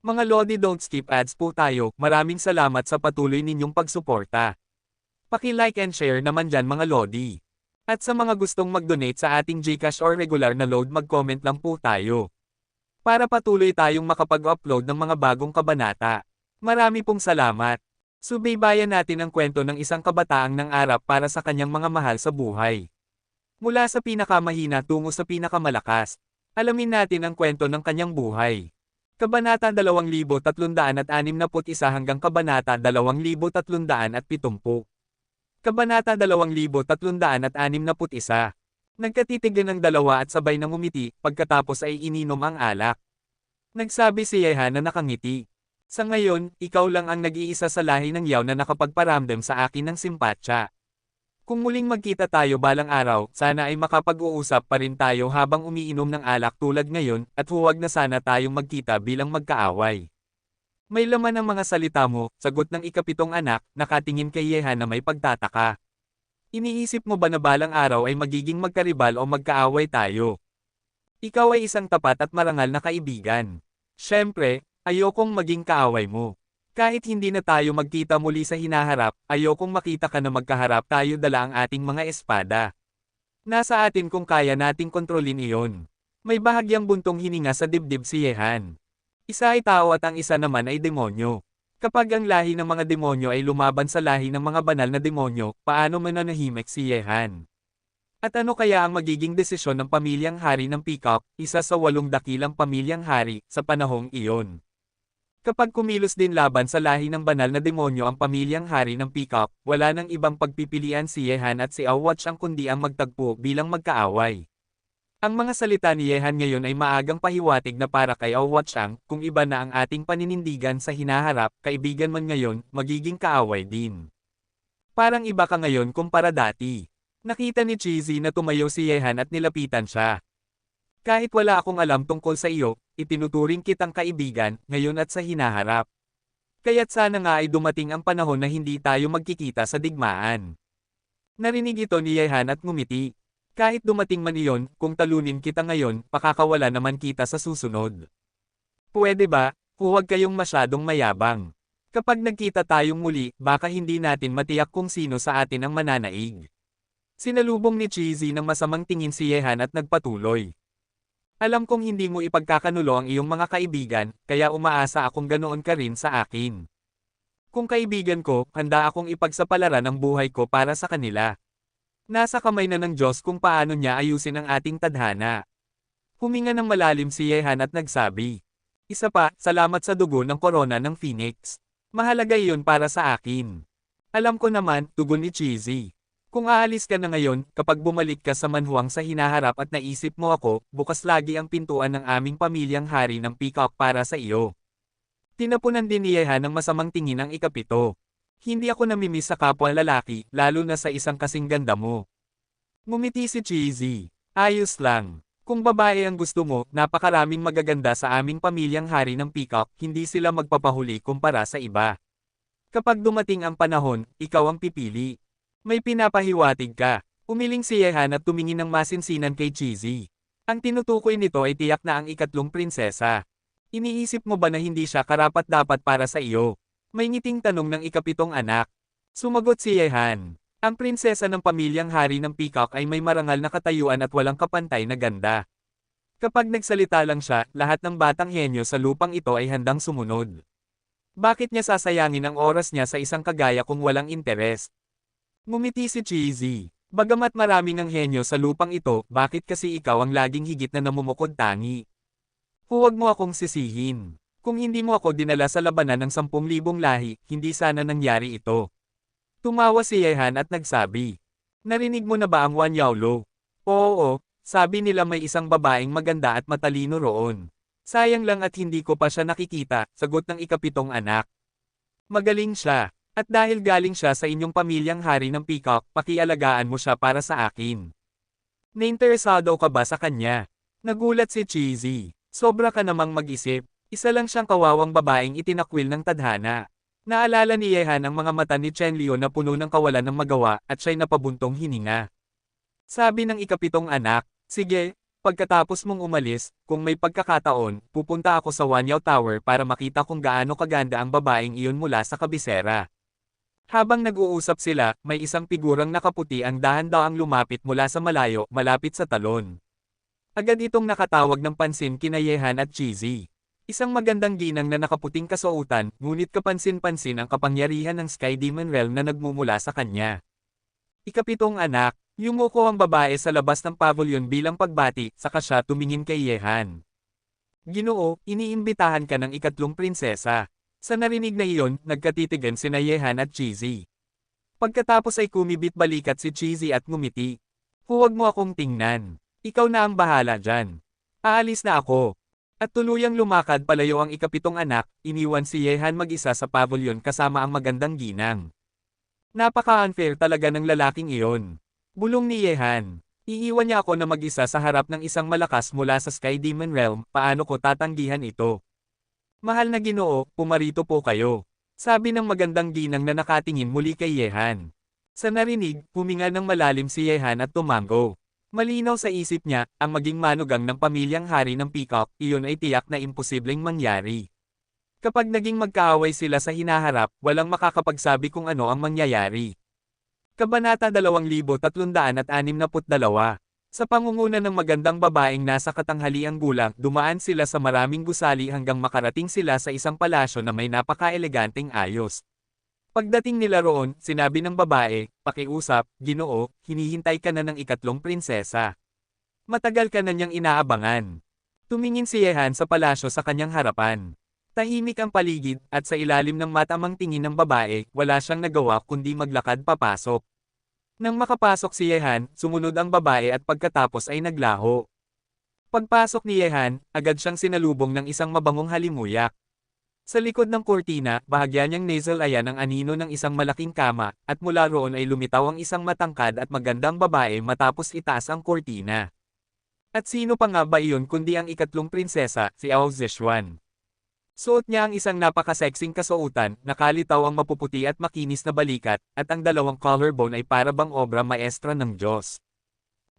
Mga Lodi, don't skip ads po tayo, maraming salamat sa patuloy ninyong pagsuporta. Paki-like and share naman dyan mga Lodi. At sa mga gustong mag-donate sa ating GCash or regular na load, mag-comment lang po tayo. Para patuloy tayong makapag-upload ng mga bagong kabanata. Marami pong salamat. Subaybayan natin ang kwento ng isang kabataang nangarap para sa kanyang mga mahal sa buhay. Mula sa pinakamahina tungo sa pinakamalakas. Alamin natin ang kwento ng kanyang buhay. Kabanata 2361 hanggang Kabanata 2370. Kabanata 2361. Nagkatitigan ng dalawa at sabay nang ngumiti, pagkatapos ay ininom ang alak. Nagsabi si Yehan na nakangiti. Sa ngayon, ikaw lang ang nag-iisa sa lahi ng Yao na nakapagparamdam sa akin ng simpatsya. Kung muling magkita tayo balang araw, sana ay makapag-uusap pa rin tayo habang umiinom ng alak tulad ngayon, at huwag na sana tayong magkita bilang magkaaway. May laman ang mga salita mo, sagot ng ikapitong anak, nakatingin kay Yehan na may pagtataka. Iniisip mo ba na balang araw ay magiging magkaribal o magkaaway tayo? Ikaw ay isang tapat at marangal na kaibigan. Siyempre, ayokong maging kaaway mo. Kahit hindi na tayo magkita muli sa hinaharap, ayokong makita ka na magkaharap tayo dala ang ating mga espada. Nasa atin kung kaya nating kontrolin iyon. May bahagyang buntong hininga sa dibdib si Yehan. Isa ay tao at ang isa naman ay demonyo. Kapag ang lahi ng mga demonyo ay lumaban sa lahi ng mga banal na demonyo, paano mananahimik si Yehan? At ano kaya ang magiging desisyon ng pamilyang hari ng Peacock, isa sa 8 dakilang pamilyang hari, sa panahong iyon? Kapag kumilos din laban sa lahi ng banal na demonyo ang pamilyang hari ng Peacock, wala nang ibang pagpipilian si Yehan at si Awatch ang kundi ang magtagpo bilang magkaaway. Ang mga salita ni Yehan ngayon ay maagang pahiwatig na para kay Awatch ang, kung iba na ang ating paninindigan sa hinaharap, kaibigan man ngayon, magiging kaaway din. Parang iba ka ngayon kumpara dati. Nakita ni Cheesy na tumayo si Yehan at nilapitan siya. Kahit wala akong alam tungkol sa iyo, itinuturing kitang kaibigan, ngayon at sa hinaharap. Kaya't sana nga ay dumating ang panahon na hindi tayo magkikita sa digmaan. Narinig ito ni Yehan at ngumiti. Kahit dumating man iyon, kung talunin kita ngayon, pakakawala naman kita sa susunod. Pwede ba, huwag kayong masyadong mayabang. Kapag nagkita tayong muli, baka hindi natin matiyak kung sino sa atin ang mananaig. Sinalubong ni Cheesy ng masamang tingin si Yehan at nagpatuloy. Alam kong hindi mo ipagkakanulo ang iyong mga kaibigan, kaya umaasa akong ganoon ka rin sa akin. Kung kaibigan ko, handa akong ipagsapalaran ang buhay ko para sa kanila. Nasa kamay na ng Diyos kung paano niya ayusin ang ating tadhana. Huminga ng malalim si Yehan at nagsabi. Isa pa, salamat sa dugo ng korona ng Phoenix. Mahalaga iyon para sa akin. Alam ko naman, tugon ni Cheesy. Kung aalis ka na ngayon, kapag bumalik ka sa manhuang sa hinaharap at naisip mo ako, bukas lagi ang pintuan ng aming pamilyang hari ng Peacock para sa iyo. Tinapunan din ni Yehan ng masamang tingin ang ikapito. Hindi ako namimiss sa kapwa lalaki, lalo na sa isang kasing ganda mo. Ngumiti si Cheesy. Ayos lang. Kung babae ang gusto mo, napakaraming magaganda sa aming pamilyang hari ng Peacock, hindi sila magpapahuli kumpara sa iba. Kapag dumating ang panahon, ikaw ang pipili. May pinapahiwatig ka. Umiling si Yehan at tumingin ng masinsinan kay Cheesy. Ang tinutukoy nito ay tiyak na ang ikatlong prinsesa. Iniisip mo ba na hindi siya karapat-dapat para sa iyo? May ngiting tanong ng ikapitong anak. Sumagot si Yehan. Ang prinsesa ng pamilyang hari ng Peacock ay may marangal na katayuan at walang kapantay na ganda. Kapag nagsalita lang siya, lahat ng batang henyo sa lupang ito ay handang sumunod. Bakit niya sasayangin ang oras niya sa isang kagaya kung walang interes? Ngumiti si Cheesy. Bagamat maraming ang henyo sa lupang ito, bakit kasi ikaw ang laging higit na namumukod tangi? Huwag mo akong sisihin. Kung hindi mo ako dinala sa labanan ng 10,000 lahi, hindi sana nangyari ito. Tumawa si Yehan at nagsabi. Narinig mo na ba ang Wan Yaolo? Oo, sabi nila may isang babaeng maganda at matalino roon. Sayang lang at hindi ko pa siya nakikita, sagot ng ikapitong anak. Magaling siya. At dahil galing siya sa inyong pamilyang hari ng Peacock, pakialagaan mo siya para sa akin. Nainteresado ka ba sa kanya? Nagulat si Cheesy. Sobra ka namang mag-isip. Isa lang siyang kawawang babaeng itinakwil ng tadhana. Naalala ni Yehan ang mga mata ni Chenlio na puno ng kawalan ng magawa at siya'y napabuntong hininga. Sabi ng ikapitong anak, sige, Pagkatapos mong umalis, kung may pagkakataon, pupunta ako sa Wanyao Tower para makita kung gaano kaganda ang babaeng iyon mula sa kabisera. Habang nag-uusap sila, may isang figurang nakaputi ang dahan-daang lumapit mula sa malayo, malapit sa talon. Agad itong nakatawag ng pansin kina Yehan at Cheesy. Isang magandang ginang na nakaputing kasuotan, ngunit kapansin-pansin ang kapangyarihan ng Sky Demon Realm na nagmumula sa kanya. Ikapitong anak, yumuko ang babae sa labas ng pavilion bilang pagbati, saka siya tumingin kay Yehan. Ginoo, iniimbitahan ka ng ikatlong prinsesa. Sa narinig na iyon, nagkatitigan sina Yehan at Cheesy. Pagkatapos ay kumibit balikat si Cheesy at ngumiti. Huwag mo akong tingnan. Ikaw na ang bahala dyan. Aalis na ako. At tuluyang lumakad palayo ang ikapitong anak, iniwan si Yehan mag-isa sa pavilion kasama ang magandang ginang. Napaka-unfair talaga ng lalaking iyon. Bulong ni Yehan. Iiwan niya ako na mag-isa sa harap ng isang malakas mula sa Sky Demon Realm, paano ko tatanggihan ito? Mahal na Ginoo, pumarito po kayo. Sabi ng magandang ginang na nakatingin muli kay Yehan. Sa narinig, huminga ng malalim si Yehan at tumango. Malinaw sa isip niya, ang maging manugang ng pamilyang hari ng Peacock, iyon ay tiyak na imposibleng mangyari. Kapag naging magkaaway sila sa hinaharap, walang makakapagsabi kung ano ang mangyayari. Kabanata 2362. Sa pangunguna ng magandang babaeng nasa katanghaliang gulang, dumaan sila sa maraming gusali hanggang makarating sila sa isang palasyo na may napaka-eleganteng ayos. Pagdating nila roon, sinabi ng babae, "Pakiusap, Ginoo, hinihintay ka na ng ikatlong prinsesa. Matagal ka na niyang inaabangan." Tumingin si Yehan sa palasyo sa kanyang harapan. Tahimik ang paligid, at sa ilalim ng matamang tingin ng babae, wala siyang nagawa kundi maglakad papasok. Nang makapasok si Yehan, sumunod ang babae at pagkatapos ay naglaho. Pagpasok ni Yehan, agad siyang sinalubong ng isang mabangong halimuyak. Sa likod ng kurtina, bahagya niyang nasal-ayan ang anino ng isang malaking kama, at mula roon ay lumitaw ang isang matangkad at magandang babae matapos itaas ang kurtina. At sino pa nga ba iyon kundi ang ikatlong prinsesa, si Ao Zishuan. Suot niya ang isang napaka-sexing kasuotan, nakalitaw ang mapuputi at makinis na balikat, at ang dalawang collarbone ay para bang obra maestra ng Diyos.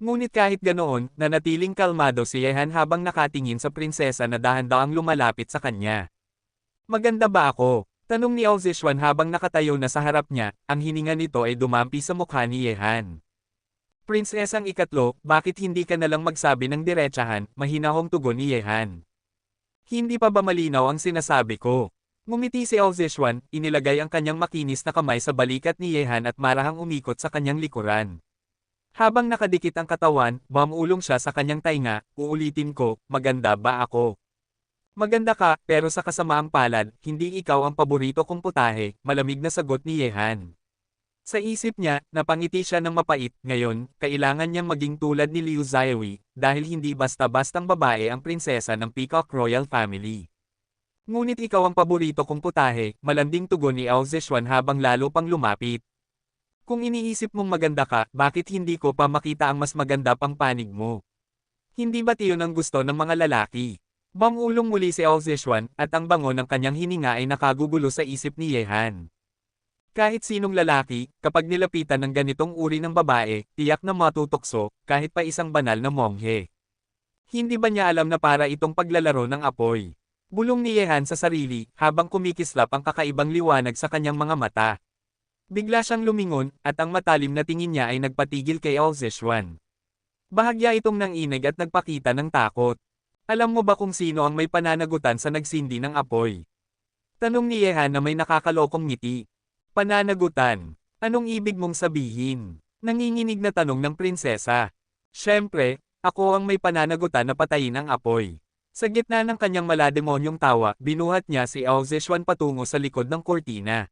Ngunit kahit ganoon, nanatiling kalmado si Yehan habang nakatingin sa prinsesa na dahan-daang lumalapit sa kanya. "Maganda ba ako?" tanong ni Ao Zishuan habang nakatayo na sa harap niya, ang hininga nito ay dumampi sa mukha ni Yehan. "Prinsesang ikatlo, bakit hindi ka nalang magsabi ng diretsahan?" mahinahong tugon ni Yehan. "Hindi pa ba malinaw ang sinasabi ko?" Ngumiti si Ao Zishuan, inilagay ang kanyang makinis na kamay sa balikat ni Yehan at marahang umikot sa kanyang likuran. Habang nakadikit ang katawan, bumulong siya sa kanyang tainga, "Uulitin ko, maganda ba ako?" "Maganda ka, pero sa kasamaang palad, hindi ikaw ang paborito kong putahe," malamig na sagot ni Yehan. Sa isip niya, napangiti siya ng mapait, ngayon, kailangan niyang maging tulad ni Liu Zaiwi, dahil hindi basta-bastang babae ang prinsesa ng Peacock Royal Family. "Ngunit ikaw ang paborito kong putahe," malanding tugon ni Ao Zishuan habang lalo pang lumapit. "Kung iniisip mong maganda ka, bakit hindi ko pa makita ang mas maganda pang panig mo? Hindi ba't iyon ang gusto ng mga lalaki?" Bumulong muli si Ao Zishuan, at ang bango ng kanyang hininga ay nakagugulo sa isip ni Yehan. Kahit sinong lalaki, kapag nilapitan ng ganitong uri ng babae, tiyak na matutokso, kahit pa isang banal na monghe. Hindi ba niya alam na para itong paglalaro ng apoy? Bulong ni Yehan sa sarili, habang kumikislap ang kakaibang liwanag sa kanyang mga mata. Bigla siyang lumingon, at ang matalim na tingin niya ay nagpatigil kay Ao Zishuan. Bahagya itong nanginig at nagpakita ng takot. "Alam mo ba kung sino ang may pananagutan sa nagsindi ng apoy?" tanong ni Yehan na may nakakalokong ngiti. "Pananagutan? Anong ibig mong sabihin?" nanginginig na tanong ng prinsesa. "Siyempre, ako ang may pananagutan na patayin ang apoy." Sa gitna ng kanyang malademonyong tawa, binuhat niya si Ao Zishuan patungo sa likod ng kurtina.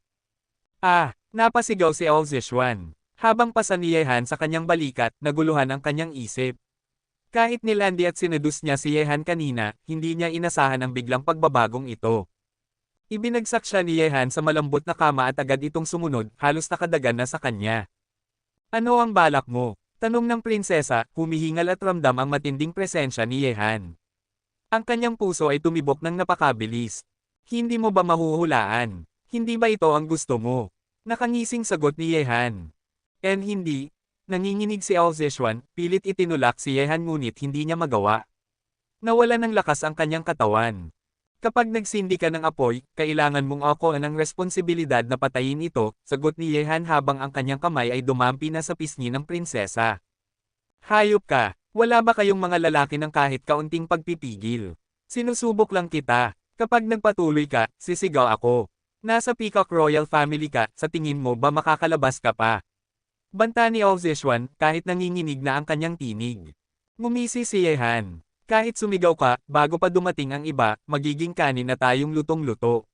"Ah!" napasigaw si Ao Zishuan. Habang pasan ni Yehan sa kanyang balikat, naguluhan ang kanyang isip. Kahit nilandi at sinedus niya si Yehan kanina, hindi niya inasahan ang biglang pagbabagong ito. Ibinagsak siya ni Yehan sa malambot na kama at agad itong sumunod, halos nakadagan na sa kanya. "Ano ang balak mo?" tanong ng prinsesa, humihingal at ramdam ang matinding presensya ni Yehan. Ang kanyang puso ay tumibok ng napakabilis. "Hindi mo ba mahuhulaan? Hindi ba ito ang gusto mo?" nakangising sagot ni Yehan. "Hindi. Nanginginig si Ao Zishuan, pilit itinulak si Yehan ngunit hindi niya magawa. Nawala ng lakas ang kanyang katawan. Kapag nagsindi ka ng apoy, kailangan mong ako ng responsibilidad na patayin ito, sagot ni Yehan habang ang kanyang kamay ay dumampi na sa pisngi ng prinsesa. Hayop ka, wala ba kayong mga lalaki ng kahit kaunting pagpipigil? Sinusubok lang kita. Kapag nagpatuloy ka, sisigaw ako. Nasa Peacock Royal Family ka, sa tingin mo ba makakalabas ka pa? Banta ni Ao Zishuan, kahit nanginginig na ang kanyang tinig. Ngumisi si Yehan. Kahit sumigaw ka, bago pa dumating ang iba, magiging kanin na tayong lutong-luto.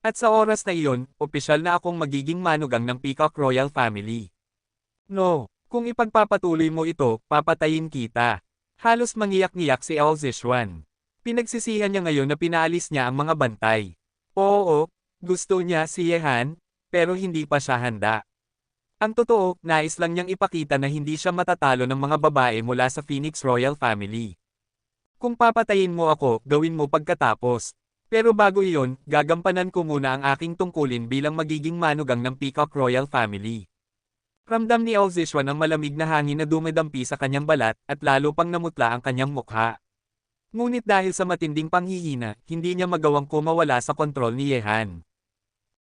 At sa oras na iyon, opisyal na akong magiging manugang ng Peacock Royal Family. No, kung ipagpapatuloy mo ito, papatayin kita. Halos mangiyak-ngiyak si Ao Zishuan. Pinagsisihan niya ngayon na pinaalis niya ang mga bantay. Oo, gusto niya si Yehan, pero hindi pa siya handa. Ang totoo, nais lang niyang ipakita na hindi siya matatalo ng mga babae mula sa Phoenix Royal Family. Kung papatayin mo ako, gawin mo pagkatapos. Pero bago iyon, gagampanan ko muna ang aking tungkulin bilang magiging manugang ng Peacock Royal Family. Ramdam ni Ao Zishuan ang malamig na hangin na dumidampi sa kanyang balat, at lalo pang namutla ang kanyang mukha. Ngunit dahil sa matinding panghihina, hindi niya magawang kumawala sa kontrol ni Yehan.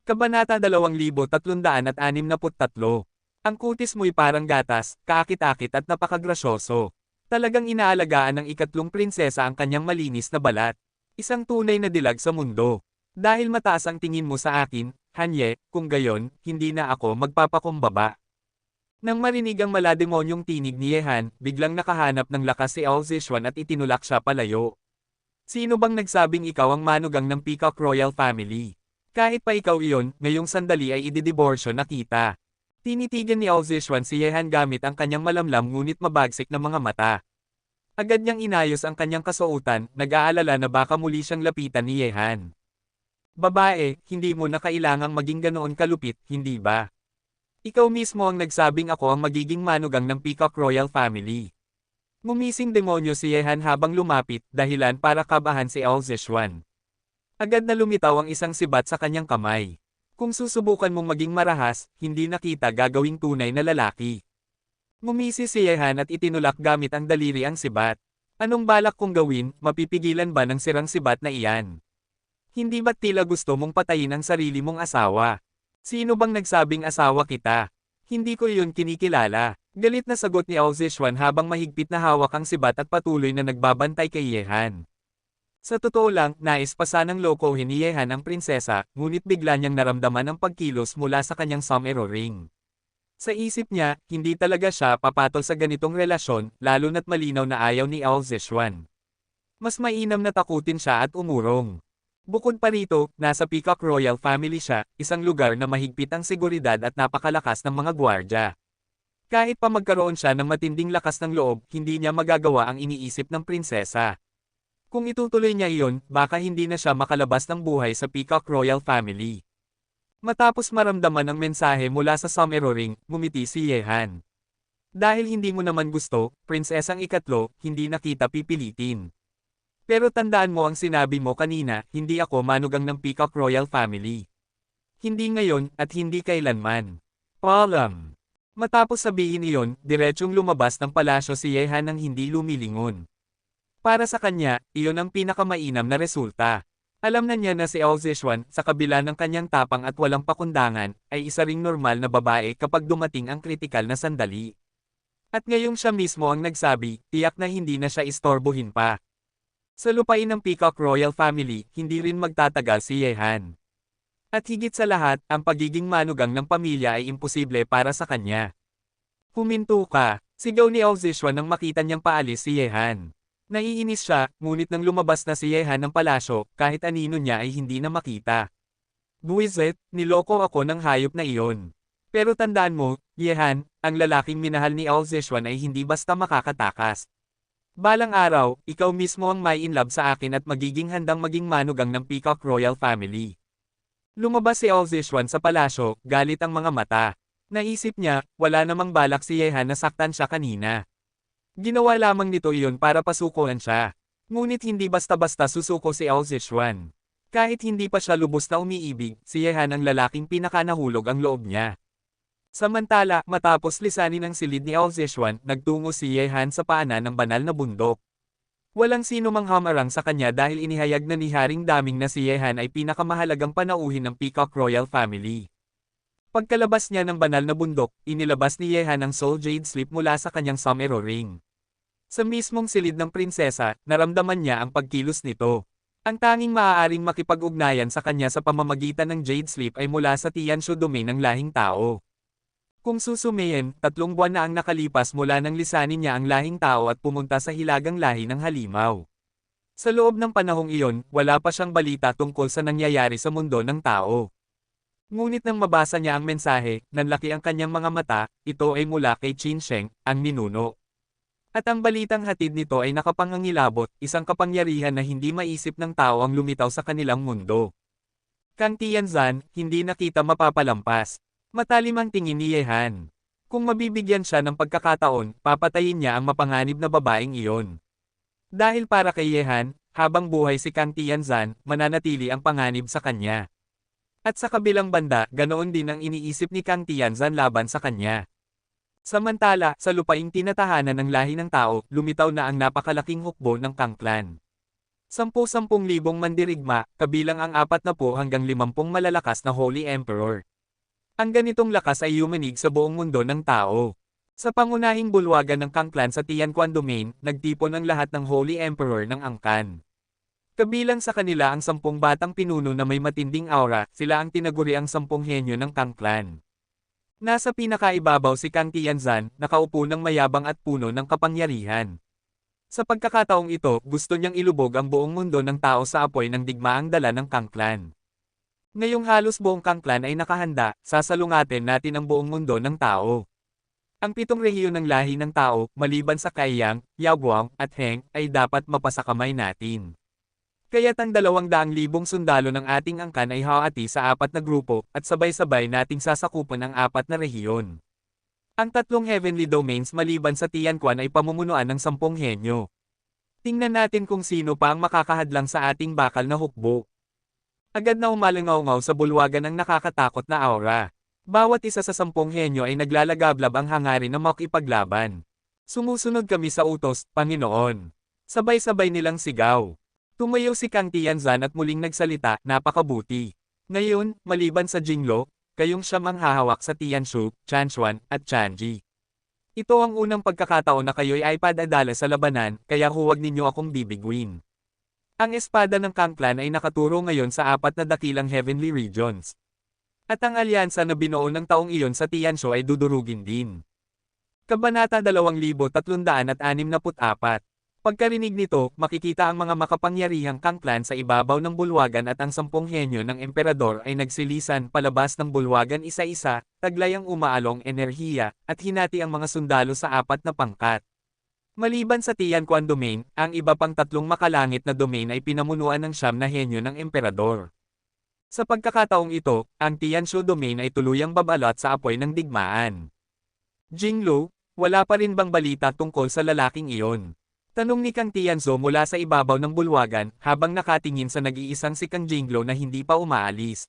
Kabanata 2363. Ang kutis mo'y parang gatas, kaakit-akit at napakagrasyoso. Talagang inaalagaan ng ikatlong prinsesa ang kanyang malinis na balat. Isang tunay na dilag sa mundo. Dahil mataas ang tingin mo sa akin, Hanye, kung gayon, hindi na ako magpapakumbaba. Nang marinig ang malademonyong tinig ni Yehan, biglang nakahanap ng lakas si Ao Zishuan at itinulak siya palayo. Sino bang nagsabing ikaw ang manugang ng Peacock Royal Family? Kahit pa ikaw iyon, ngayong sandali ay ididiborsyo na kita. Tinitigan ni Ao Zishuan si Yehan gamit ang kanyang malamlam ngunit mabagsik na mga mata. Agad niyang inayos ang kanyang kasuotan, nag-aalala na baka muli siyang lapitan ni Yehan. Babae, hindi mo na kailangang maging ganoon kalupit, hindi ba? Ikaw mismo ang nagsabing ako ang magiging manugang ng Peacock Royal Family. Ngumising demonyo si Yehan habang lumapit, dahilan para kabahan si Ao Zishuan. Agad na lumitaw ang isang sibat sa kanyang kamay. Kung susubukan mong maging marahas, hindi na kita gagawing tunay na lalaki. Ngumisi si Yehan at itinulak gamit ang daliri ang sibat. Anong balak kong gawin, mapipigilan ba ng sirang sibat na iyan? Hindi ba't tila gusto mong patayin ang sarili mong asawa? Sino bang nagsabing asawa kita? Hindi ko iyon kinikilala. Galit na sagot ni Ao Zishuan habang mahigpit na hawak ang sibat at patuloy na nagbabantay kay Yehan. Sa totoo lang, nais pa sanang lokohin ni Yehan ang prinsesa, ngunit bigla niyang naramdaman ang pagkilos mula sa kanyang somero ring. Sa isip niya, hindi talaga siya papatol sa ganitong relasyon, lalo na't malinaw na ayaw ni Ao Zishuan. Mas mainam na takutin siya at umurong. Bukod pa rito, nasa Peacock Royal Family siya, isang lugar na mahigpit ang seguridad at napakalakas ng mga gwardya. Kahit pa magkaroon siya ng matinding lakas ng loob, hindi niya magagawa ang iniisip ng prinsesa. Kung itutuloy niya iyon, baka hindi na siya makalabas ng buhay sa Peacock Royal Family. Matapos maramdaman ang mensahe mula sa somero ring, ngumiti si Yehan. Dahil hindi mo naman gusto, prinsesang ikatlo, hindi na kita pipilitin. Pero tandaan mo ang sinabi mo kanina, hindi ako manugang ng Peacock Royal Family. Hindi ngayon, at hindi kailanman. Paalam. Matapos sabihin iyon, diretsyong lumabas ng palasyo si Yehan nang hindi lumilingon. Para sa kanya, iyon ang pinakamainam na resulta. Alam na niya na si Ao Zishuan, sa kabila ng kanyang tapang at walang pakundangan, ay isa ring normal na babae kapag dumating ang kritikal na sandali. At ngayong siya mismo ang nagsabi, tiyak na hindi na siya istorbohin pa. Sa lupain ng Peacock Royal Family, hindi rin magtatagal si Yehan. At higit sa lahat, ang pagiging manugang ng pamilya ay imposible para sa kanya. Huminto ka, sigaw ni Ao Zishuan nang makita niyang paalis si Yehan. Naiinis siya, ngunit nang lumabas na si Yehan ng palasyo, kahit anino niya ay hindi na makita. Buwisit, niloko ako ng hayop na iyon. Pero tandaan mo, Yehan, ang lalaking minahal ni Ao Zishuan ay hindi basta makakatakas. Balang araw, ikaw mismo ang may in love sa akin at magiging handang maging manugang ng Peacock Royal Family. Lumabas si Ao Zishuan sa palasyo, galit ang mga mata. Naisip niya, wala namang balak si Yehan na saktan siya kanina. Ginawa lamang nito iyon para pasukuhan siya. Ngunit hindi basta-basta susuko si Ao Zishuan. Kahit hindi pa siya lubos na umiibig, si Yehan ang lalaking pinakanahulog ang loob niya. Samantala, matapos lisanin ang silid ni Ao Zexuan, nagtungo si Ye Han sa paanan ng banal na bundok. Walang sino mang hamarang sa kanya dahil inihayag na ni Haring Daming na si Ye Han ay pinakamahalagang panauhin ng Peacock Royal Family. Pagkalabas niya ng banal na bundok, inilabas ni Ye Han ang Soul Jade Slip mula sa kanyang Somero Ring. Sa mismong silid ng prinsesa, naramdaman niya ang pagkilos nito. Ang tanging maaaring makipag-ugnayan sa kanya sa pamamagitan ng Jade Slip ay mula sa Tianshu domain ng lahing tao. Kung susumayin, 3 buwan na ang nakalipas mula nang lisanin niya ang lahing tao at pumunta sa hilagang lahi ng halimaw. Sa loob ng panahong iyon, wala pa siyang balita tungkol sa nangyayari sa mundo ng tao. Ngunit nang mabasa niya ang mensahe, nanlaki ang kanyang mga mata, ito ay mula kay Qin Sheng, ang ninuno. At ang balitang hatid nito ay nakapangangilabot, isang kapangyarihan na hindi maisip ng tao ang lumitaw sa kanilang mundo. Kang Tianzan, hindi na kita mapapalampas. Matalim ang tingin ni Ye Han. Kung mabibigyan siya ng pagkakataon, papatayin niya ang mapanganib na babaeng iyon. Dahil para kay Ye Han, habang buhay si Kang Tianzan, mananatili ang panganib sa kanya. At sa kabilang banda, ganoon din ang iniisip ni Kang Tianzan laban sa kanya. Samantala, sa lupaing tinatahanan ng lahi ng tao, lumitaw na ang napakalaking hukbo ng Kang Clan. 10,000 mandirigma, kabilang ang 40 hanggang 50 malalakas na Holy Emperor. Ang ganitong lakas ay yumanig sa buong mundo ng tao. Sa pangunahing bulwagan ng Kang Clan sa Tianquan Domain, nagtipon ang lahat ng Holy Emperor ng Angkan. Kabilang sa kanila ang 10 batang pinuno na may matinding aura, sila ang tinaguriang 10 henyo ng Kang Clan. Nasa pinakaibabaw si Kang Tianzan, nakaupo ng mayabang at puno ng kapangyarihan. Sa pagkakataong ito, gusto niyang ilubog ang buong mundo ng tao sa apoy ng digmaang dala ng Kang Clan. Ngayong halos buong Kang Clan ay nakahanda, sasalungatin natin ang buong mundo ng tao. Ang 7 rehiyon ng lahi ng tao, maliban sa Kaiyang, Yaoguang, at Heng, ay dapat mapasakamay natin. Kaya't ang 200,000 sundalo ng ating angkan ay hahati sa 4 na grupo, at sabay-sabay nating sasakupan ang 4 na rehiyon. Ang 3 heavenly domains maliban sa Tianquan ay pamumunuan ng 10 henyo. Tingnan natin kung sino pa ang makakahadlang sa ating bakal na hukbo. Agad na umalangaw-ngaw sa bulwagan ang nakakatakot na aura. Bawat isa sa 10 henyo ay naglalagablab ang hangarin na makipaglaban. Sumusunod kami sa utos, Panginoon. Sabay-sabay nilang sigaw. Tumayo si Kang Tianzan at muling nagsalita, napakabuti. Ngayon, maliban sa Jinglo, kayong siyam ang hahawak sa Tianshu, Chanshuan, at Chanji. Ito ang unang pagkakataon na kayo'y ay padadala sa labanan, kaya huwag ninyo akong bibiguin. Ang espada ng Kang Clan ay nakaturo ngayon sa 4 na dakilang heavenly regions. At ang alyansa na binuo ng taong iyon sa Tianshu ay dudurugin din. Kabanata 2364. Pagkarinig nito, makikita ang mga makapangyarihang Kang Clan sa ibabaw ng bulwagan at ang 10 henyo ng emperador ay nagsilisan palabas ng bulwagan isa-isa, taglay ang umaalong enerhiya, at hinati ang mga sundalo sa 4 na pangkat. Maliban sa Tianquan Domain, ang iba pang 3 makalangit na domain ay pinamunuan ng 9 na henyo ng emperador. Sa pagkakataong ito, ang Tianshu Domain ay tuluyang babalot sa apoy ng digmaan. Jinglo, wala pa rin bang balita tungkol sa lalaking iyon? Tanong ni Kang Tianzo mula sa ibabaw ng bulwagan, habang nakatingin sa nag-iisang si Kang Jinglo na hindi pa umaalis.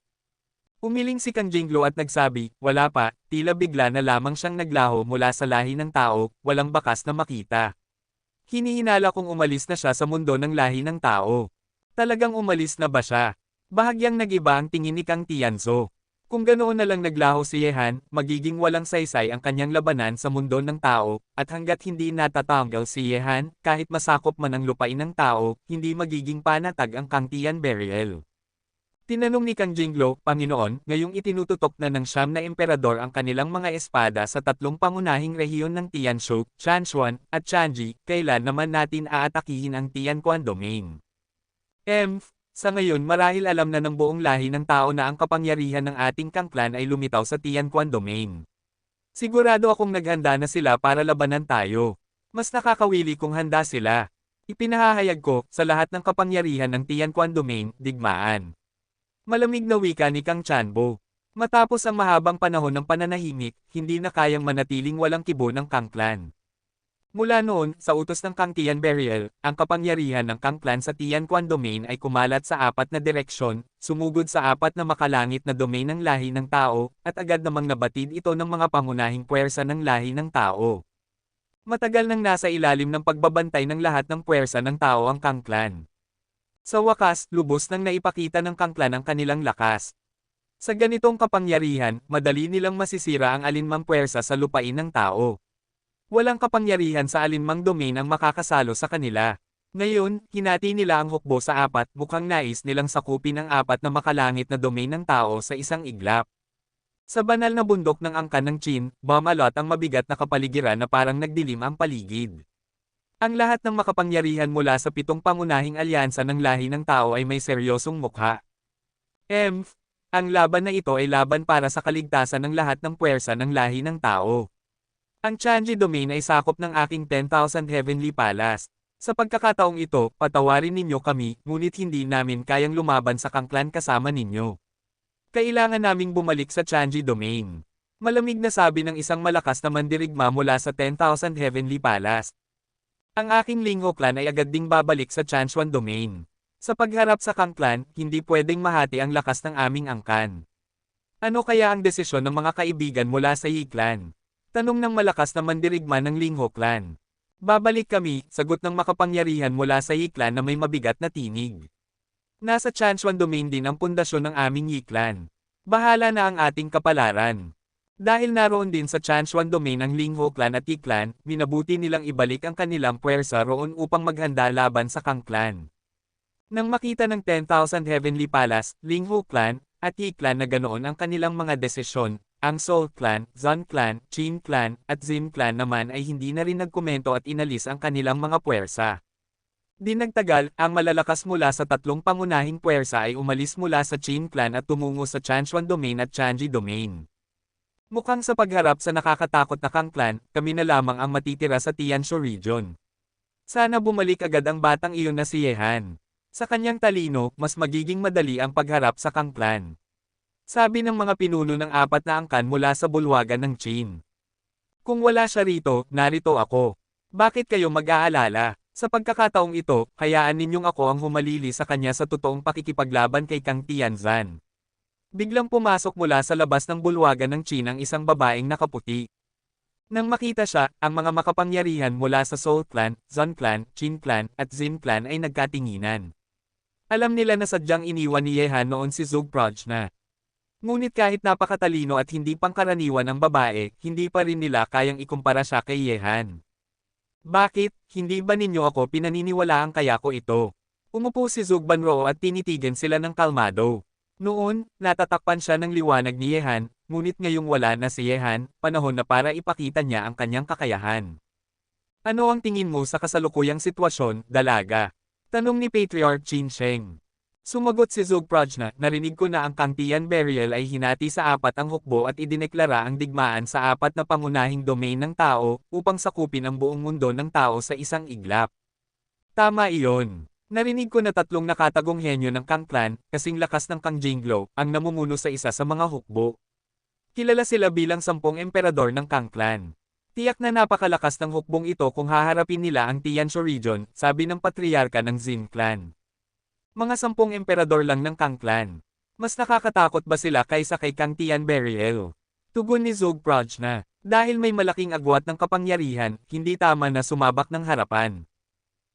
Umiling si Kang Jinglo at nagsabi, wala pa, tila bigla na lamang siyang naglaho mula sa lahi ng tao, walang bakas na makita. Hinihinala kung umalis na siya sa mundo ng lahi ng tao. Talagang umalis na ba siya? Bahagyang nag-iba ang tingin ni Kang Tianzo. Kung ganoon na lang naglaho si Ye Han, magiging walang saysay ang kanyang labanan sa mundo ng tao, at hanggat hindi natatanggal si Ye Han, kahit masakop man ang lupain ng tao, hindi magiging panatag ang Kang Tian Burial. Tinanong ni Kang Jinglo, Panginoon, ngayong itinututok na ng 9 na emperador ang kanilang mga espada sa 3 pangunahing rehiyon ng Tianshu, Chanshuan, at Chanji, kailan naman natin aatakihin ang Tianquan Domain? Sa ngayon marahil alam na ng buong lahi ng tao na ang kapangyarihan ng ating Kang Clan ay lumitaw sa Tianquan Domain. Sigurado akong naghanda na sila para labanan tayo. Mas nakakawili kung handa sila. Ipinahahayag ko, sa lahat ng kapangyarihan ng Tianquan Domain, digmaan. Malamig na wika ni Kang Chanbo. Matapos ang mahabang panahon ng pananahimik, hindi na kayang manatiling walang kibo ng Kang Clan. Mula noon, sa utos ng Kang Tianberial, ang kapangyarihan ng Kang Clan sa Tianquan Domain ay kumalat sa apat na direksyon, sumugod sa apat na makalangit na domain ng lahi ng tao, at agad namang nabatid ito ng mga pangunahing puwersa ng lahi ng tao. Matagal nang nasa ilalim ng pagbabantay ng lahat ng puwersa ng tao ang Kang Clan. Sa wakas, lubos nang naipakita ng Kang Clan ang kanilang lakas. Sa ganitong kapangyarihan, madali nilang masisira ang alinmang puwersa sa lupain ng tao. Walang kapangyarihan sa alinmang domain ang makakasalo sa kanila. Ngayon, hinati nila ang hukbo sa apat, mukhang nais nilang sakupin ang apat na makalangit na domain ng tao sa isang iglap. Sa banal na bundok ng angkan ng Qin, bumalot ang mabigat na kapaligiran na parang nagdilim ang paligid. Ang lahat ng makapangyarihan mula sa pitong pangunahing alyansa ng lahi ng tao ay may seryosong mukha. Ang laban na ito ay laban para sa kaligtasan ng lahat ng puwersa ng lahi ng tao. Ang Chanji Domain ay sakop ng aking 10,000 Heavenly Palace. Sa pagkakataong ito, patawarin ninyo kami, ngunit hindi namin kayang lumaban sa Kang Clan kasama ninyo. Kailangan naming bumalik sa Chanji Domain. Malamig na sabi ng isang malakas na mandirigma mula sa 10,000 Heavenly Palace. Ang aking Lingho Clan ay agad ding babalik sa Chanchuan Domain. Sa pagharap sa Kang Clan, hindi pwedeng mahati ang lakas ng aming angkan. Ano kaya ang desisyon ng mga kaibigan mula sa Yi Clan? Tanong ng malakas na mandirigma ng Lingho Clan. Babalik kami, sagot ng makapangyarihan mula sa Yi Clan na may mabigat na tinig. Nasa Chanchuan Domain din ang pundasyon ng aming Yi Clan. Bahala na ang ating kapalaran. Dahil naroon din sa Chanchuan Domain ang Lingho Clan at Yi Clan, minabuti nilang ibalik ang kanilang puwersa roon upang maghanda laban sa Kang Clan. Nang makita ng 10,000 Heavenly Palace, Lingho Clan, at Yi Clan na ganoon ang kanilang mga desisyon, ang Soul Clan, Zun Clan, Qin Clan, at Zin Clan naman ay hindi na rin nagkomento at inalis ang kanilang mga puwersa. Di nagtagal, ang malalakas mula sa tatlong pangunahing puwersa ay umalis mula sa Qin Clan at tumungo sa Chanchuan Domain at Chanji Domain. Mukhang sa pagharap sa nakakatakot na Kang Clan, kami na lamang ang matitira sa Tianshu Region. Sana bumalik agad ang batang iyon na si Yehan. Sa kanyang talino, mas magiging madali ang pagharap sa Kang Clan. Sabi ng mga pinuno ng apat na angkan mula sa bulwagan ng Qin. Kung wala siya rito, narito ako. Bakit kayo mag-aalala? Sa pagkakataong ito, hayaan ninyong ako ang humalili sa kanya sa totoong pakikipaglaban kay Kang Tianzan. Biglang pumasok mula sa labas ng bulwagan ng Qin ang isang babaeng nakaputi. Nang makita siya, ang mga makapangyarihan mula sa Soul Clan, Zun Clan, Qin Clan, at Zin Clan ay nagkatinginan. Alam nila na sadyang iniwan ni Yehan noon si Zug Prajna. Ngunit kahit napakatalino at hindi pangkaraniwan ang babae, hindi pa rin nila kayang ikumpara siya kay Yehan. Bakit, hindi ba ninyo ako pinaniniwalaan kaya ko ito? Umupo si Zug Banroo at tinitigan sila ng kalmado. Noon, natatakpan siya ng liwanag ni Yehan, ngunit ngayong wala na si Yehan, panahon na para ipakita niya ang kanyang kakayahan. Ano ang tingin mo sa kasalukuyang sitwasyon, dalaga? Tanong ni Patriarch Qin Sheng. Sumagot si Zug Prajna, narinig ko na ang Kang Tianberial ay hinati sa apat ang hukbo at idineklara ang digmaan sa apat na pangunahing domain ng tao, upang sakupin ang buong mundo ng tao sa isang iglap. Tama iyon. Narinig ko na tatlong nakatagong henyo ng Kang Clan, kasing lakas ng Kang Jingglo, ang namumuno sa isa sa mga hukbo. Kilala sila bilang 10 emperador ng Kang Clan. Tiyak na napakalakas ng hukbong ito kung haharapin nila ang Tianshu Region, sabi ng patriarka ng Zin Clan. Mga 10 emperador lang ng Kang Clan. Mas nakakatakot ba sila kaysa kay Kang Tianberial? Tugon ni Zug Prajna. Dahil may malaking agwat ng kapangyarihan, hindi tama na sumabak ng harapan.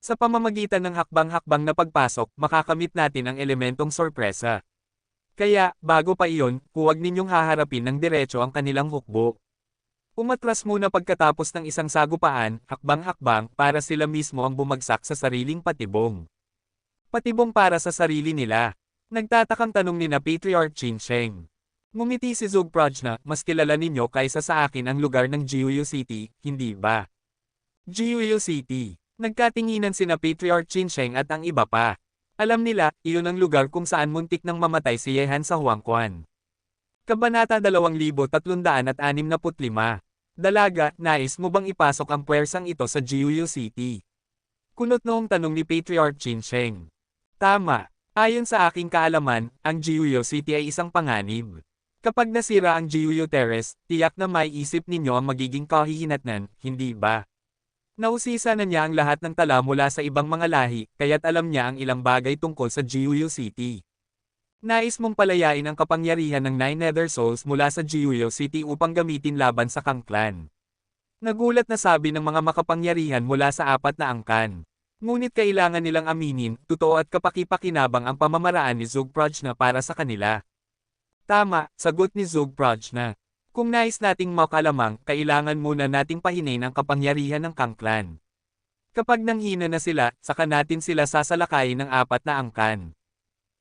Sa pamamagitan ng hakbang-hakbang na pagpasok, makakamit natin ang elementong sorpresa. Kaya, bago pa iyon, huwag ninyong haharapin ng diretso ang kanilang hukbo. Umatras muna pagkatapos ng isang sagupaan, hakbang-hakbang, para sila mismo ang bumagsak sa sariling patibong. Patibong para sa sarili nila. Nagtatakang tanong ni na Patriarch Qin Sheng. Ngumiti si Zug Prajna, mas kilala ninyo kaysa sa akin ang lugar ng Jiuyu City, hindi ba? Jiuyu City. Nagkatinginan sina Patriarch Qin Sheng at ang iba pa. Alam nila, iyon ang lugar kung saan muntik nang mamatay si Yehan sa Huangquan. Kabanata 2365. Dalaga, nais mo bang ipasok ang puwersang ito sa Jiuyu City? Kunot noong tanong ni Patriarch Qin Sheng. Tama. Ayon sa aking kaalaman, ang Jiuyu City ay isang panganib. Kapag nasira ang Jiuyu Terrace, tiyak na may isip ninyo ang magiging kahihinatnan, hindi ba? Nausisa na niya ang lahat ng tala mula sa ibang mga lahi, kaya't alam niya ang ilang bagay tungkol sa Gyuyo City. Nais mong palayain ang kapangyarihan ng Nine Nether Souls mula sa Gyuyo City upang gamitin laban sa Kang Clan. Nagulat na sabi ng mga makapangyarihan mula sa apat na angkan. Ngunit kailangan nilang aminin, totoo at kapaki-pakinabang ang pamamaraan ni Zugprajna para sa kanila. Tama, sagot ni Zugprajna. Kung nais nating makalamang, kailangan muna nating pahinain ang kapangyarihan ng Kang Clan. Kapag nanghina na sila, saka natin sila sasalakayin ng apat na angkan.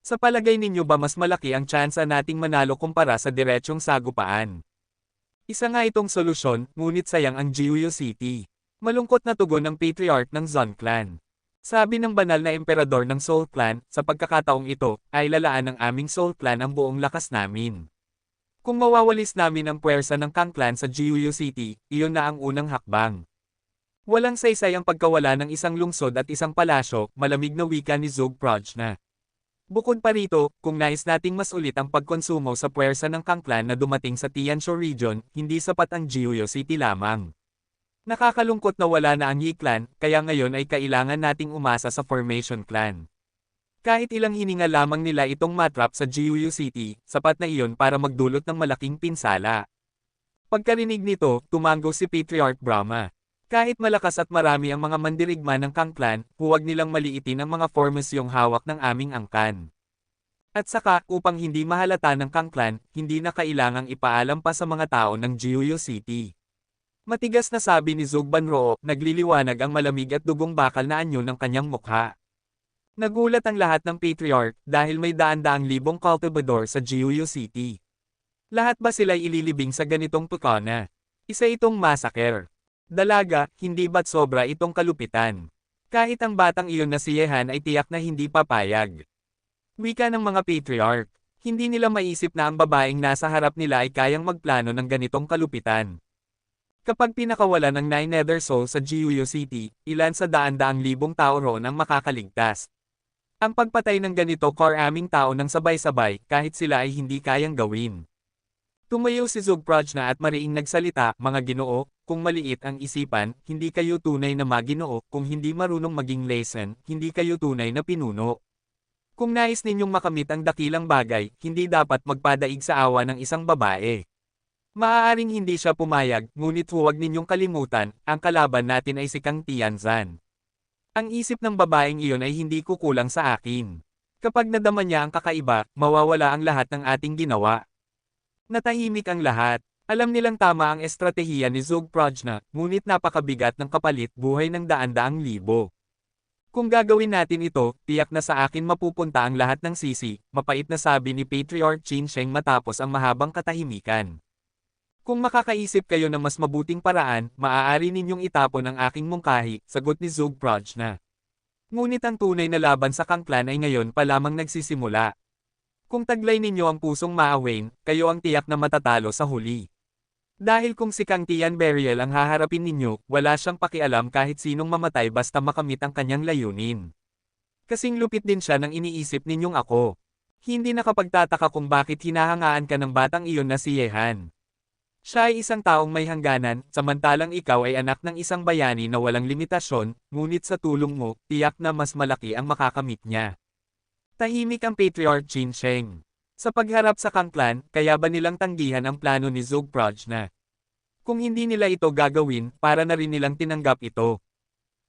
Sa palagay ninyo ba mas malaki ang tsansa nating manalo kumpara sa diretsyong sagupaan? Isa nga itong solusyon, ngunit sayang ang Gyuyo City. Malungkot na tugon ng Patriarch ng Zon Clan. Sabi ng banal na emperador ng Soul Clan, sa pagkakataong ito, ay lalaan ng aming Soul Clan ang buong lakas namin. Kung mawawalis namin ang puwersa ng Kang Clan sa Gyuyo City, iyon na ang unang hakbang. Walang saysay ang pagkawala ng isang lungsod at isang palasyo, malamig na wika ni Zugprajna. Bukod pa rito, kung nais nating mas ulit ang pagkonsumo sa puwersa ng Kang Clan na dumating sa Tianshu Region, hindi sapat ang Gyuyo City lamang. Nakakalungkot na wala na ang Yi Clan, kaya ngayon ay kailangan nating umasa sa Formation Clan. Kahit ilang hininga lamang nila itong matrap sa Gyuyo City, sapat na iyon para magdulot ng malaking pinsala. Pagkarinig nito, tumango si Patriarch Brahma. Kahit malakas at marami ang mga mandirigma ng Kang Clan, huwag nilang maliitin ang mga formasyong hawak ng aming angkan. At saka, upang hindi mahalata ng Kang Clan, hindi na kailangang ipaalam pa sa mga tao ng Gyuyo City. Matigas na sabi ni Zugbanroo, nagliliwanag ang malamig at dugong bakal na anyo ng kanyang mukha. Nagulat ang lahat ng Patriarch dahil may daan-daang libong cultivador sa Gyuyo City. Lahat ba sila'y ililibing sa ganitong pukana? Isa itong massacre. Dalaga, hindi ba't sobra itong kalupitan? Kahit ang batang iyon na si Yehan ay tiyak na hindi papayag. Wika ng mga Patriarch, hindi nila maisip na ang babaeng nasa harap nila ay kayang magplano ng ganitong kalupitan. Kapag pinakawala ng Nine Nether Souls sa Gyuyo City, ilan sa daan-daang libong tao roon ang makakaligtas. Ang pagpatay ng ganito karaming tao ng sabay-sabay, kahit sila ay hindi kayang gawin. Tumayo si Zugprajna at mariing nagsalita, mga ginoo, kung maliit ang isipan, hindi kayo tunay na maginoo, kung hindi marunong maging lesson, hindi kayo tunay na pinuno. Kung nais ninyong makamit ang dakilang bagay, hindi dapat magpadaig sa awa ng isang babae. Maaaring hindi siya pumayag, ngunit huwag ninyong kalimutan, ang kalaban natin ay si Kang Tianzan. Ang isip ng babaeng iyon ay hindi kukulang sa akin. Kapag nadama niya ang kakaiba, mawawala ang lahat ng ating ginawa. Natahimik ang lahat. Alam nilang tama ang estratehiya ni Zugprajna, ngunit napakabigat ng kapalit buhay ng daan-daang libo. Kung gagawin natin ito, tiyak na sa akin mapupunta ang lahat ng sisi, mapait na sabi ni Patriarch Qin Sheng matapos ang mahabang katahimikan. Kung makakaisip kayo ng mas mabuting paraan, maaari ninyong itapon ang aking mungkahi, sagot ni Zugprajna. Ngunit ang tunay na laban sa Kang Clan ay ngayon pa lamang nagsisimula. Kung taglay ninyo ang pusong maawain, kayo ang tiyak na matatalo sa huli. Dahil kung si Kang Tianberial ang haharapin ninyo, wala siyang pakialam kahit sinong mamatay basta makamit ang kanyang layunin. Kasing lupit din siya ng iniisip ninyong ako. Hindi nakapagtataka kung bakit hinahangaan ka ng batang iyon na si Yehan. Siya ay isang taong may hangganan, samantalang ikaw ay anak ng isang bayani na walang limitasyon, ngunit sa tulong mo, tiyak na mas malaki ang makakamit niya. Tahimik ang Patriarch Qin Sheng. Sa pagharap sa Kang Clan, kaya ba nilang tanggihan ang plano ni Zugprajna? Kung hindi nila ito gagawin, para na rin nilang tinanggap ito.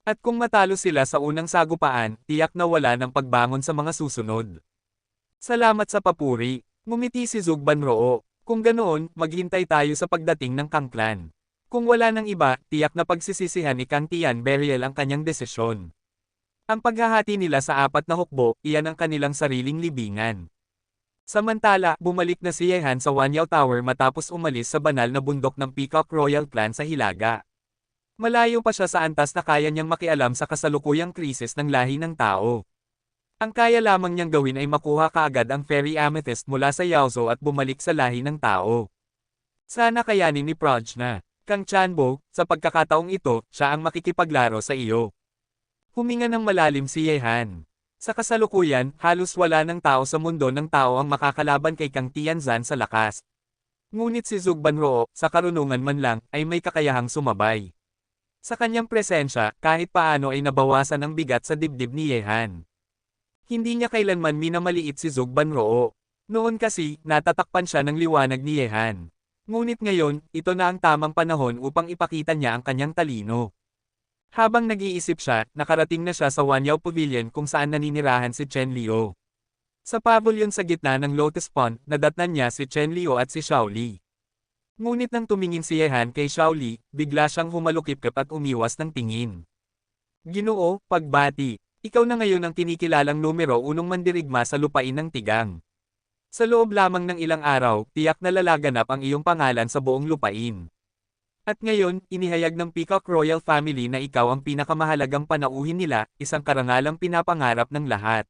At kung matalo sila sa unang sagupaan, tiyak na wala ng pagbangon sa mga susunod. Salamat sa papuri, ngumiti si Zugbanroo. Kung ganoon, maghintay tayo sa pagdating ng Kang Clan. Kung wala ng iba, tiyak na pagsisisihan ni Kang Tianberial ang kanyang desisyon. Ang paghahati nila sa apat na hukbo, iyan ang kanilang sariling libingan. Samantala, bumalik na si Yehan sa Wanyao Tower matapos umalis sa banal na bundok ng Peacock Royal Clan sa Hilaga. Malayo pa siya sa antas na kaya niyang makialam sa kasalukuyang krisis ng lahi ng tao. Ang kaya lamang niyang gawin ay makuha kaagad ang Fairy Amethyst mula sa Yaozo at bumalik sa lahi ng tao. Sana kayanin ni Prajna. Kang Chanbo, sa pagkakataong ito, siya ang makikipaglaro sa iyo. Huminga ng malalim si Yehan. Sa kasalukuyan, halos wala ng tao sa mundo ng tao ang makakalaban kay Kang Tianzan sa lakas. Ngunit si Zugbanroo, sa karunungan man lang, ay may kakayahang sumabay. Sa kanyang presensya, kahit paano ay nabawasan ang bigat sa dibdib ni Yehan. Hindi niya kailanman minamaliit si Zhou Banroo. Noon kasi, natatakpan siya ng liwanag ni Yehan. Ngunit ngayon, ito na ang tamang panahon upang ipakita niya ang kanyang talino. Habang nag-iisip siya, nakarating na siya sa Wanyao Pavilion kung saan naninirahan si Chen Liu. Sa pavilion sa gitna ng Lotus Pond, nadatnan niya si Chen Liu at si Shaoli. Ngunit nang tumingin si Yehan kay Shaoli, bigla siyang humalukip-kip at umiwas ng tingin. Ginoo, pagbati. Ikaw na ngayon ang kinikilalang numero unong mandirigma sa lupain ng tigang. Sa loob lamang ng ilang araw, tiyak na lalaganap ang iyong pangalan sa buong lupain. At ngayon, inihayag ng Peacock Royal Family na ikaw ang pinakamahalagang panauhin nila, isang karangalang pinapangarap ng lahat.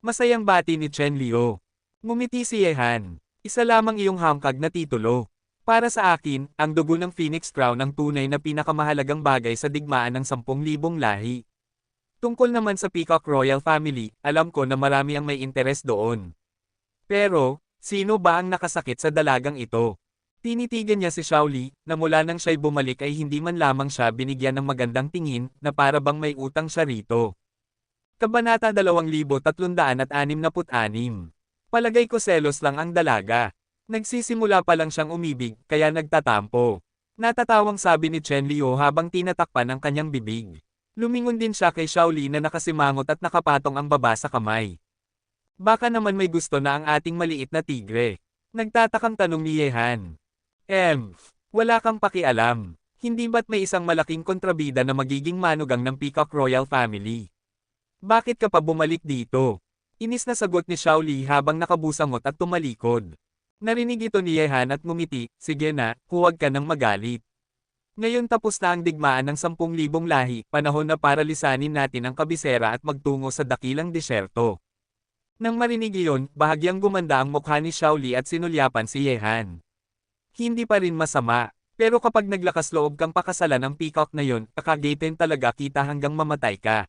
Masayang bati ni Chen Liu. Ngumiti si Yehan. Isa lamang iyong hangkag na titulo. Para sa akin, ang dugo ng Phoenix Crown ang tunay na pinakamahalagang bagay sa digmaan ng 10,000 lahi. Tungkol naman sa Peacock Royal Family, alam ko na marami ang may interes doon. Pero, sino ba ang nakasakit sa dalagang ito? Tinitigan niya si Shaoli, na mula nang siya'y bumalik ay hindi man lamang siya binigyan ng magandang tingin, na para bang may utang siya rito. Kabanata 2366. Palagay ko selos lang ang dalaga. Nagsisimula pa lang siyang umibig, kaya nagtatampo. Natatawang sabi ni Chen Liu habang tinatakpan ang kanyang bibig. Lumingon din siya kay Shaoli na nakasimangot at nakapatong ang baba sa kamay. Baka naman may gusto na ang ating maliit na tigre. Nagtatakang tanong ni Yehan. Wala kang pakialam. Hindi ba't may isang malaking kontrabida na magiging manugang ng Peacock Royal Family? Bakit ka pa bumalik dito? Inis na sagot ni Shaoli habang nakabusangot at tumalikod. Narinig ito ni Yehan at ngumiti, sige na, huwag ka nang magalit. Ngayon tapos na ang digmaan ng 10,000 lahi, panahon na para lisanin natin ang kabisera at magtungo sa dakilang disyerto. Nang marinig iyon, bahagyang gumanda ang mukha ni Shaoli at sinulyapan si Yehan. Hindi pa rin masama, pero kapag naglakas loob kang pakasalan ang peacock na yon, kakagatin talaga kita hanggang mamatay ka.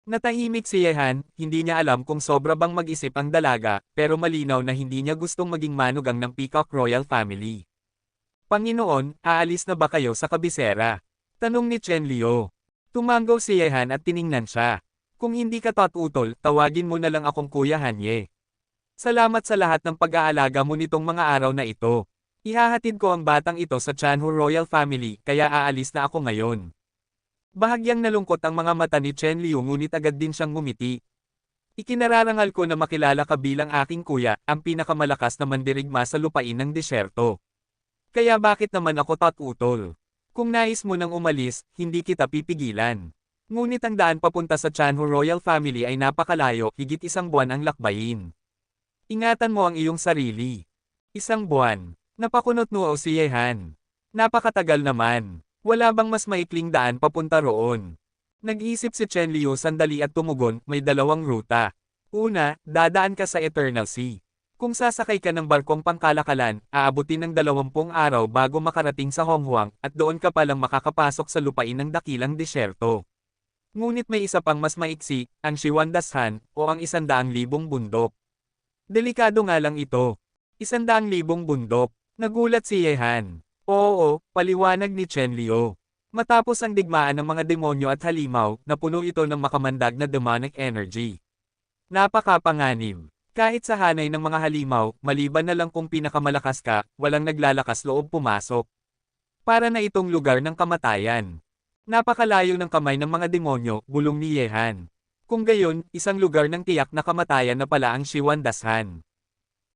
Natahimik si Yehan, hindi niya alam kung sobra bang mag-isip ang dalaga, pero malinaw na hindi niya gustong maging manugang ng Peacock Royal Family. Panginoon, aalis na ba kayo sa kabisera? Tanong ni Chen Liu. Tumanggaw si Yehan at tiningnan siya. Kung hindi ka tatutol, tawagin mo na lang akong Kuya Hanye. Salamat sa lahat ng pag-aalaga mo nitong mga araw na ito. Ihahatid ko ang batang ito sa Chanhu Royal Family, kaya aalis na ako ngayon. Bahagyang nalungkot ang mga mata ni Chen Liu ngunit agad din siyang ngumiti. Ikinararangal ko na makilala ka bilang aking kuya, ang pinakamalakas na mandirigma sa lupain ng disyerto. Kaya bakit naman ako tatutol? Kung nais mo nang umalis, hindi kita pipigilan. Ngunit ang daan papunta sa Chanhu Royal Family ay napakalayo, higit 1 buwan ang lakbayin. Ingatan mo ang iyong sarili. 1 buwan. Napakunot noo si Yehan. Napakatagal naman. Wala bang mas maikling daan papunta roon? Nag-isip si Chen Liu sandali at tumugon, may 2 ruta. Una, dadaan ka sa Eternal Sea. Kung sasakay ka ng barkong pangkalakalan, aabutin ng 20 araw bago makarating sa Honghuang, at doon ka palang makakapasok sa lupain ng dakilang disyerto. Ngunit may isa pang mas maiksi, ang Shiwandashan, o ang 100,000 bundok. Delikado nga lang ito. 100,000 bundok. Nagulat si Yehan. Oo, paliwanag ni Chen Liu. Matapos ang digmaan ng mga demonyo at halimaw, napuno ito ng makamandag na demonic energy. Napakapanganib. Kahit sa hanay ng mga halimaw, maliban na lang kung pinakamalakas ka, walang naglalakas loob pumasok. Para na itong lugar ng kamatayan. Napakalayo ng kamay ng mga demonyo, bulong ni Yehan. Kung gayon, isang lugar ng tiyak na kamatayan na pala ang Shiwandashan.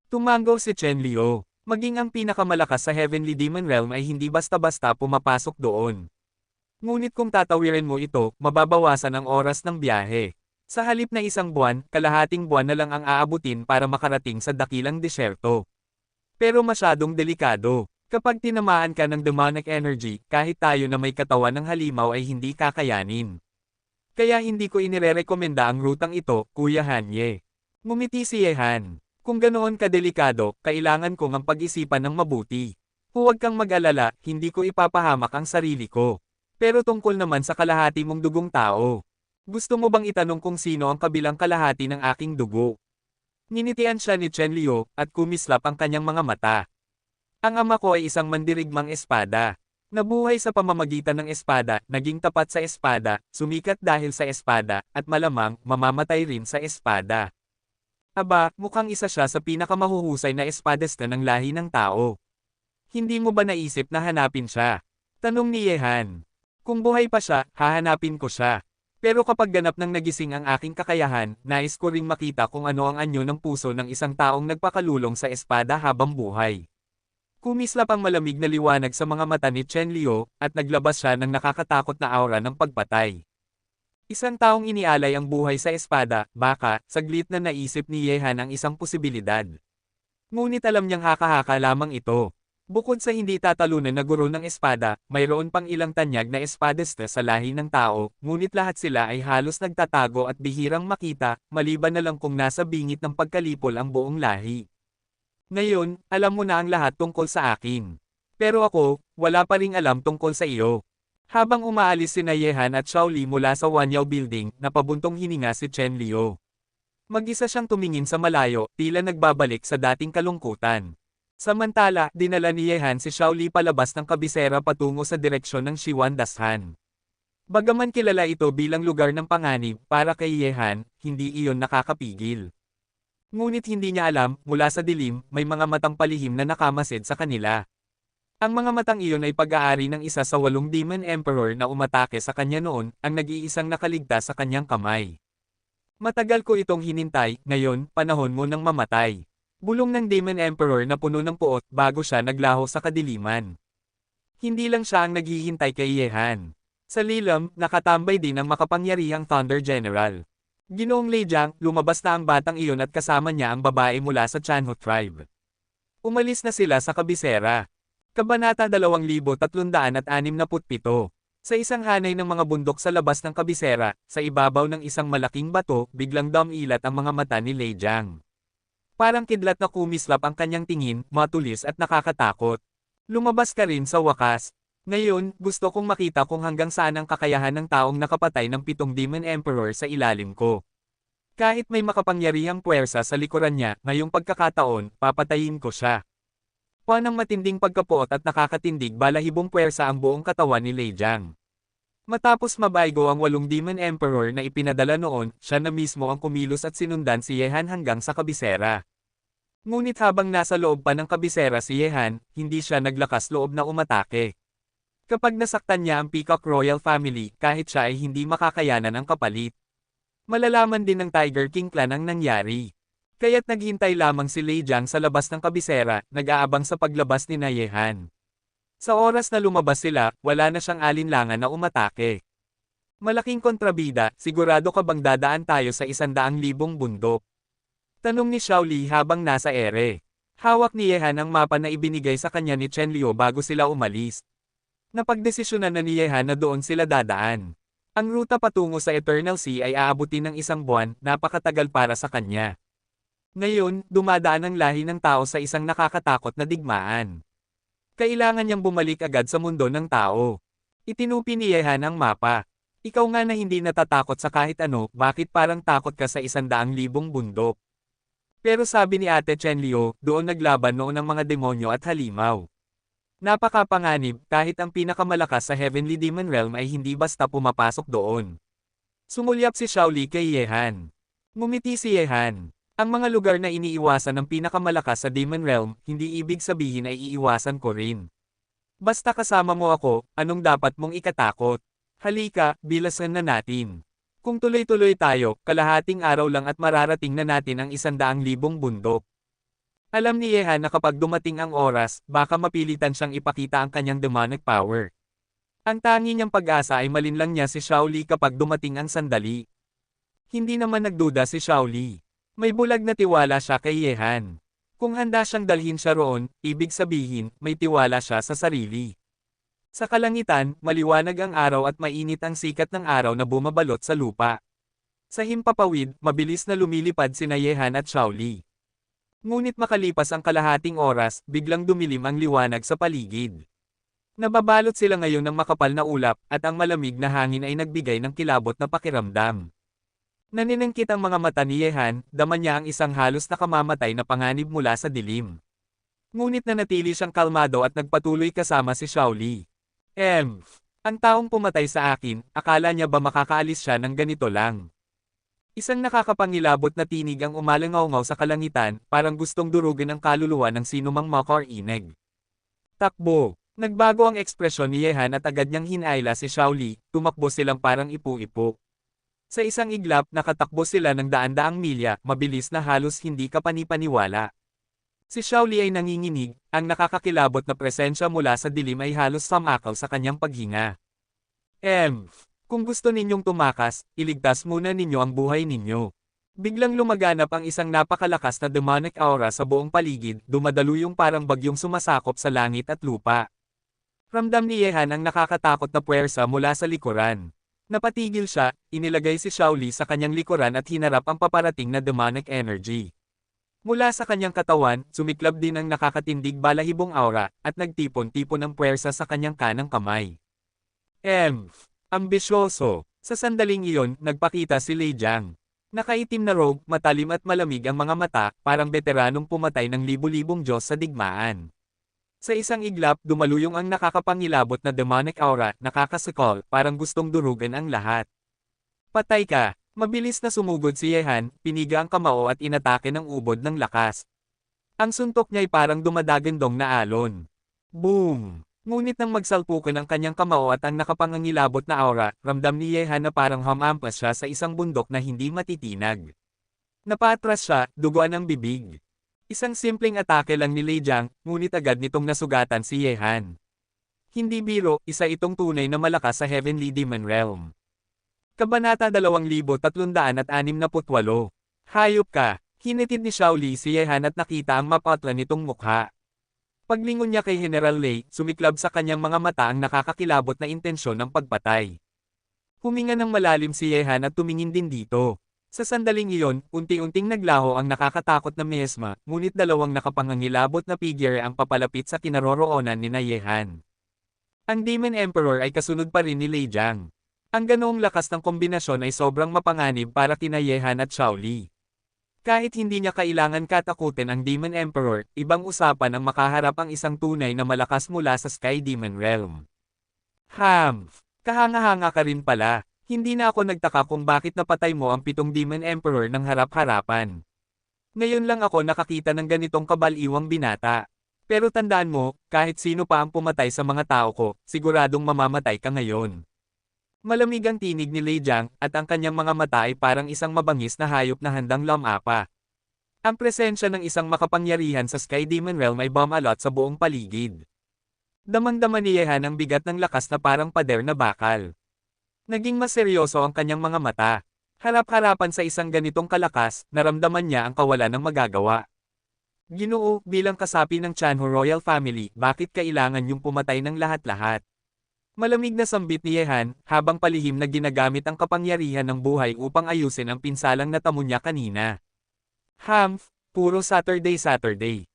Tumanggaw si Chen Liu. Maging ang pinakamalakas sa Heavenly Demon Realm ay hindi basta-basta pumapasok doon. Ngunit kung tatawirin mo ito, mababawasan ang oras ng biyahe. Sa halip na 1 buwan, kalahating buwan na lang ang aabutin para makarating sa dakilang disyerto. Pero masyadong delikado. Kapag tinamaan ka ng demonic energy, kahit tayo na may katawan ng halimaw ay hindi kakayanin. Kaya hindi ko inirerekomenda ang rutang ito, Kuya Hanye. Ngumiti si Yehan. Kung ganoon kadelikado, kailangan kong ang pag-isipan ng mabuti. Huwag kang mag-alala, hindi ko ipapahamak ang sarili ko. Pero tungkol naman sa kalahati mong dugong tao. Gusto mo bang itanong kung sino ang kabilang kalahati ng aking dugo? Ninitian siya ni Chen Liu, at kumislap ang kanyang mga mata. Ang ama ko ay isang mandirigmang espada. Nabuhay sa pamamagitan ng espada, naging tapat sa espada, sumikat dahil sa espada, at malamang, mamamatay rin sa espada. Aba, mukhang isa siya sa pinakamahuhusay na espadista ng lahi ng tao. Hindi mo ba naisip na hanapin siya? Tanong ni Yehan. Kung buhay pa siya, hahanapin ko siya. Pero kapag ganap ng nagising ang aking kakayahan, nais ko ring makita kung ano ang anyo ng puso ng isang taong nagpakalulong sa espada habang buhay. Kumislap ang malamig na liwanag sa mga mata ni Chen Liu, at naglabas siya ng nakakatakot na aura ng pagpatay. Isang taong inialay ang buhay sa espada, baka, saglit na naisip ni Yehan ang isang posibilidad. Ngunit alam niyang haka-haka lamang ito. Bukod sa hindi tatalunan na guro ng espada, mayroon pang ilang tanyag na espadista sa lahi ng tao, ngunit lahat sila ay halos nagtatago at bihirang makita, maliban na lang kung nasa bingit ng pagkalipol ang buong lahi. Ngayon, alam mo na ang lahat tungkol sa akin. Pero ako, wala pa ring alam tungkol sa iyo. Habang umaalis si Yehan at Shaoli mula sa Wanyao Building, napabuntong hininga si Chen Liu. Mag-isa siyang tumingin sa malayo, tila nagbabalik sa dating kalungkutan. Samantala, dinala ni Yehan si Shaoli palabas ng kabisera patungo sa direksyon ng Shiwan Dashan. Bagaman kilala ito bilang lugar ng panganib para kay Yehan, hindi iyon nakakapigil. Ngunit hindi niya alam, mula sa dilim, may mga matang palihim na nakamasid sa kanila. Ang mga matang iyon ay pag-aari ng isa sa 8 Demon Emperor na umatake sa kanya noon, ang nag-iisang nakaligtas sa kanyang kamay. Matagal ko itong hinintay, ngayon, panahon mo nang mamatay. Bulong ng Demon Emperor na puno ng puot bago siya naglaho sa kadiliman. Hindi lang siya ang naghihintay kay Yehan. Sa lilam, nakatambay din ang makapangyarihang Thunder General. Ginoong Lei Jiang, lumabas na ang batang iyon at kasama niya ang babae mula sa Chanho Tribe. Umalis na sila sa kabisera. Kabanata 2367. Sa isang hanay ng mga bundok sa labas ng kabisera, sa ibabaw ng isang malaking bato, biglang dumilat ang mga mata ni Lei Jiang. Parang kidlat na kumislap ang kanyang tingin, matulis at nakakatakot. Lumabas ka rin sa wakas. Ngayon, gusto kong makita kung hanggang saan ang kakayahan ng taong nakapatay ng 7 Demon Emperor sa ilalim ko. Kahit may makapangyarihang puwersa sa likuran niya, ngayong pagkakataon, papatayin ko siya. Ng matinding pagkapuot at nakakatindig balahibong puwersa ang buong katawan ni Lei Jiang. Matapos mabaygo ang 8 Demon Emperor na ipinadala noon, siya na mismo ang kumilos at sinundan si Yehan hanggang sa kabisera. Ngunit habang nasa loob pa ng kabisera si Yehan, hindi siya naglakas loob na umatake. Kapag nasaktan niya ang Peacock Royal Family, kahit siya ay hindi makakayanan ang kapalit. Malalaman din ng Tiger King Clan ang nangyari. Kaya't naghintay lamang si Lei Jiang sa labas ng kabisera, nag-aabang sa paglabas ni Yehan. Sa oras na lumabas sila, wala na siyang alinlangan na umatake. Malaking kontrabida, sigurado ka bang dadaan tayo sa 100,000 bundok? Tanong ni Shaoli habang nasa ere. Hawak ni Yehan ang mapa na ibinigay sa kanya ni Chen Liu bago sila umalis. Napagdesisyonan na ni Yehan na doon sila dadaan. Ang ruta patungo sa Eternal Sea ay aabutin ng 1 buwan, napakatagal para sa kanya. Ngayon, dumadaan ang lahi ng tao sa isang nakakatakot na digmaan. Kailangan niyang bumalik agad sa mundo ng tao. Itinupi ni Yehan ang mapa. Ikaw nga na hindi natatakot sa kahit ano, bakit parang takot ka sa 100,000 bundok? Pero sabi ni Ate Chen Liu, doon naglaban noon ang mga demonyo at halimaw. Napakapanganib, kahit ang pinakamalakas sa Heavenly Demon Realm ay hindi basta pumapasok doon. Sumulyap si Shaoli kay Yehan. Ngumiti si Yehan. Ang mga lugar na iniiwasan ng pinakamalakas sa Demon Realm, hindi ibig sabihin ay iiwasan ko rin. Basta kasama mo ako, anong dapat mong ikatakot? Halika, bilasan na natin. Kung tuloy-tuloy tayo, kalahating araw lang at mararating na natin ang 100,000 bundok. Alam ni Yehan na kapag dumating ang oras, baka mapilitan siyang ipakita ang kanyang demonic power. Ang tangi niyang pag-asa ay malinlang niya si Shaoli kapag dumating ang sandali. Hindi naman nagduda si Shaoli. May bulag na tiwala siya kay Yehan. Kung handa siyang dalhin siya roon, ibig sabihin, may tiwala siya sa sarili. Sa kalangitan, maliwanag ang araw at mainit ang sikat ng araw na bumabalot sa lupa. Sa himpapawid, mabilis na lumilipad sina Yehan at Shaoli. Ngunit makalipas ang kalahating oras, biglang dumilim ang liwanag sa paligid. Nababalot sila ngayon ng makapal na ulap, at ang malamig na hangin ay nagbigay ng kilabot na pakiramdam. Naniningkit ang mga mata ni Yehan, dama niya ang isang halos nakamamatay na panganib mula sa dilim. Ngunit nanatili siyang kalmado at nagpatuloy kasama si Shaoli. Ang taong pumatay sa akin, akala niya ba makakaalis siya ng ganito lang? Isang nakakapangilabot na tinig ang umalangaw sa kalangitan, parang gustong durugin ang kaluluwa ng sinumang makarinig. Takbo! Nagbago ang ekspresyon ni Yehan at agad niyang hinayla si Shaoli, tumakbo silang parang ipu-ipo. Sa isang iglap, nakatakbo sila ng daan-daang milya, mabilis na halos hindi kapani-paniwala. Si Shaoli ay nanginginig, ang nakakakilabot na presensya mula sa dilim ay halos samakaw sa kanyang paghinga. Kung gusto ninyong tumakas, iligtas muna ninyo ang buhay ninyo. Biglang lumaganap ang isang napakalakas na demonic aura sa buong paligid, dumadaluyong parang bagyong sumasakop sa langit at lupa. Ramdam ni Yehan ang nakakatakot na puwersa mula sa likuran. Napatigil siya, inilagay si Shaoli sa kanyang likuran at hinarap ang paparating na demonic energy. Mula sa kanyang katawan, sumiklab din ang nakakatindig balahibong aura, at nagtipon-tipon ng puwersa sa kanyang kanang kamay. Ambisyoso. Sa sandaling iyon, nagpakita si Lei Jiang. Nakaitim na robe, matalim at malamig ang mga mata, parang veteranong pumatay ng libu-libong Diyos sa digmaan. Sa isang iglap, dumaluyong ang nakakapangilabot na demonic aura, nakakasakal, parang gustong durugan ang lahat. Patay ka! Mabilis na sumugod si Yehan, piniga ang kamao at inatake ng ubod ng lakas. Ang suntok niya'y parang dumadagandong na alon. Boom! Ngunit nang magsalpukan ang kanyang kamao at ang nakapangangilabot na aura, ramdam ni Yehan na parang hamampas siya sa isang bundok na hindi matitinag. Napatras siya, duguan ang bibig. Isang simpleng atake lang ni Lei Jiang, ngunit agad nitong nasugatan si Yehan. Hindi biro, isa itong tunay na malakas sa Heavenly Demon Realm. Kabanata 2368. Hayop ka! Hinitid ni Shaoli si Yehan at nakita ang mapatla nitong mukha. Paglingon niya kay General Lei, sumiklab sa kanyang mga mata ang nakakakilabot na intensyon ng pagpatay. Huminga ng malalim si Yehan at tumingin din dito. Sa sandaling iyon, unti-unting naglaho ang nakakatakot na miasma, ngunit dalawang nakapangangilabot na figure ang papalapit sa kinaroroonan ni Yehan. Ang Demon Emperor ay kasunod pa rin ni Lei Jiang. Ang ganoong lakas ng kombinasyon ay sobrang mapanganib para kina Yehan at Shaoli. Kahit hindi niya kailangan katakutin ang Demon Emperor, ibang usapan ang makaharap ang isang tunay na malakas mula sa Sky Demon Realm. Kahanga-hanga ka rin pala. Hindi na ako nagtaka kung bakit napatay mo ang 7 Demon Emperor ng harap-harapan. Ngayon lang ako nakakita ng ganitong kabaliwang binata. Pero tandaan mo, kahit sino pa ang pumatay sa mga tao ko, siguradong mamamatay ka ngayon. Malamig ang tinig ni Lei Jiang, at ang kanyang mga mata ay parang isang mabangis na hayop na handang lumapa. Ang presensya ng isang makapangyarihan sa Sky Demon Realm ay bumalot sa buong paligid. Damang-dama ni Yehan ang bigat ng lakas na parang pader na bakal. Naging mas seryoso ang kanyang mga mata. Harap-harapan sa isang ganitong kalakas, naramdaman niya ang kawalan ng magagawa. Ginoo, bilang kasapi ng Chanhu Royal Family, bakit kailangan yung pumatay ng lahat-lahat? Malamig na sambit ni Yehan, habang palihim na ginagamit ang kapangyarihan ng buhay upang ayusin ang pinsalang natamo niya kanina. Puro Saturday.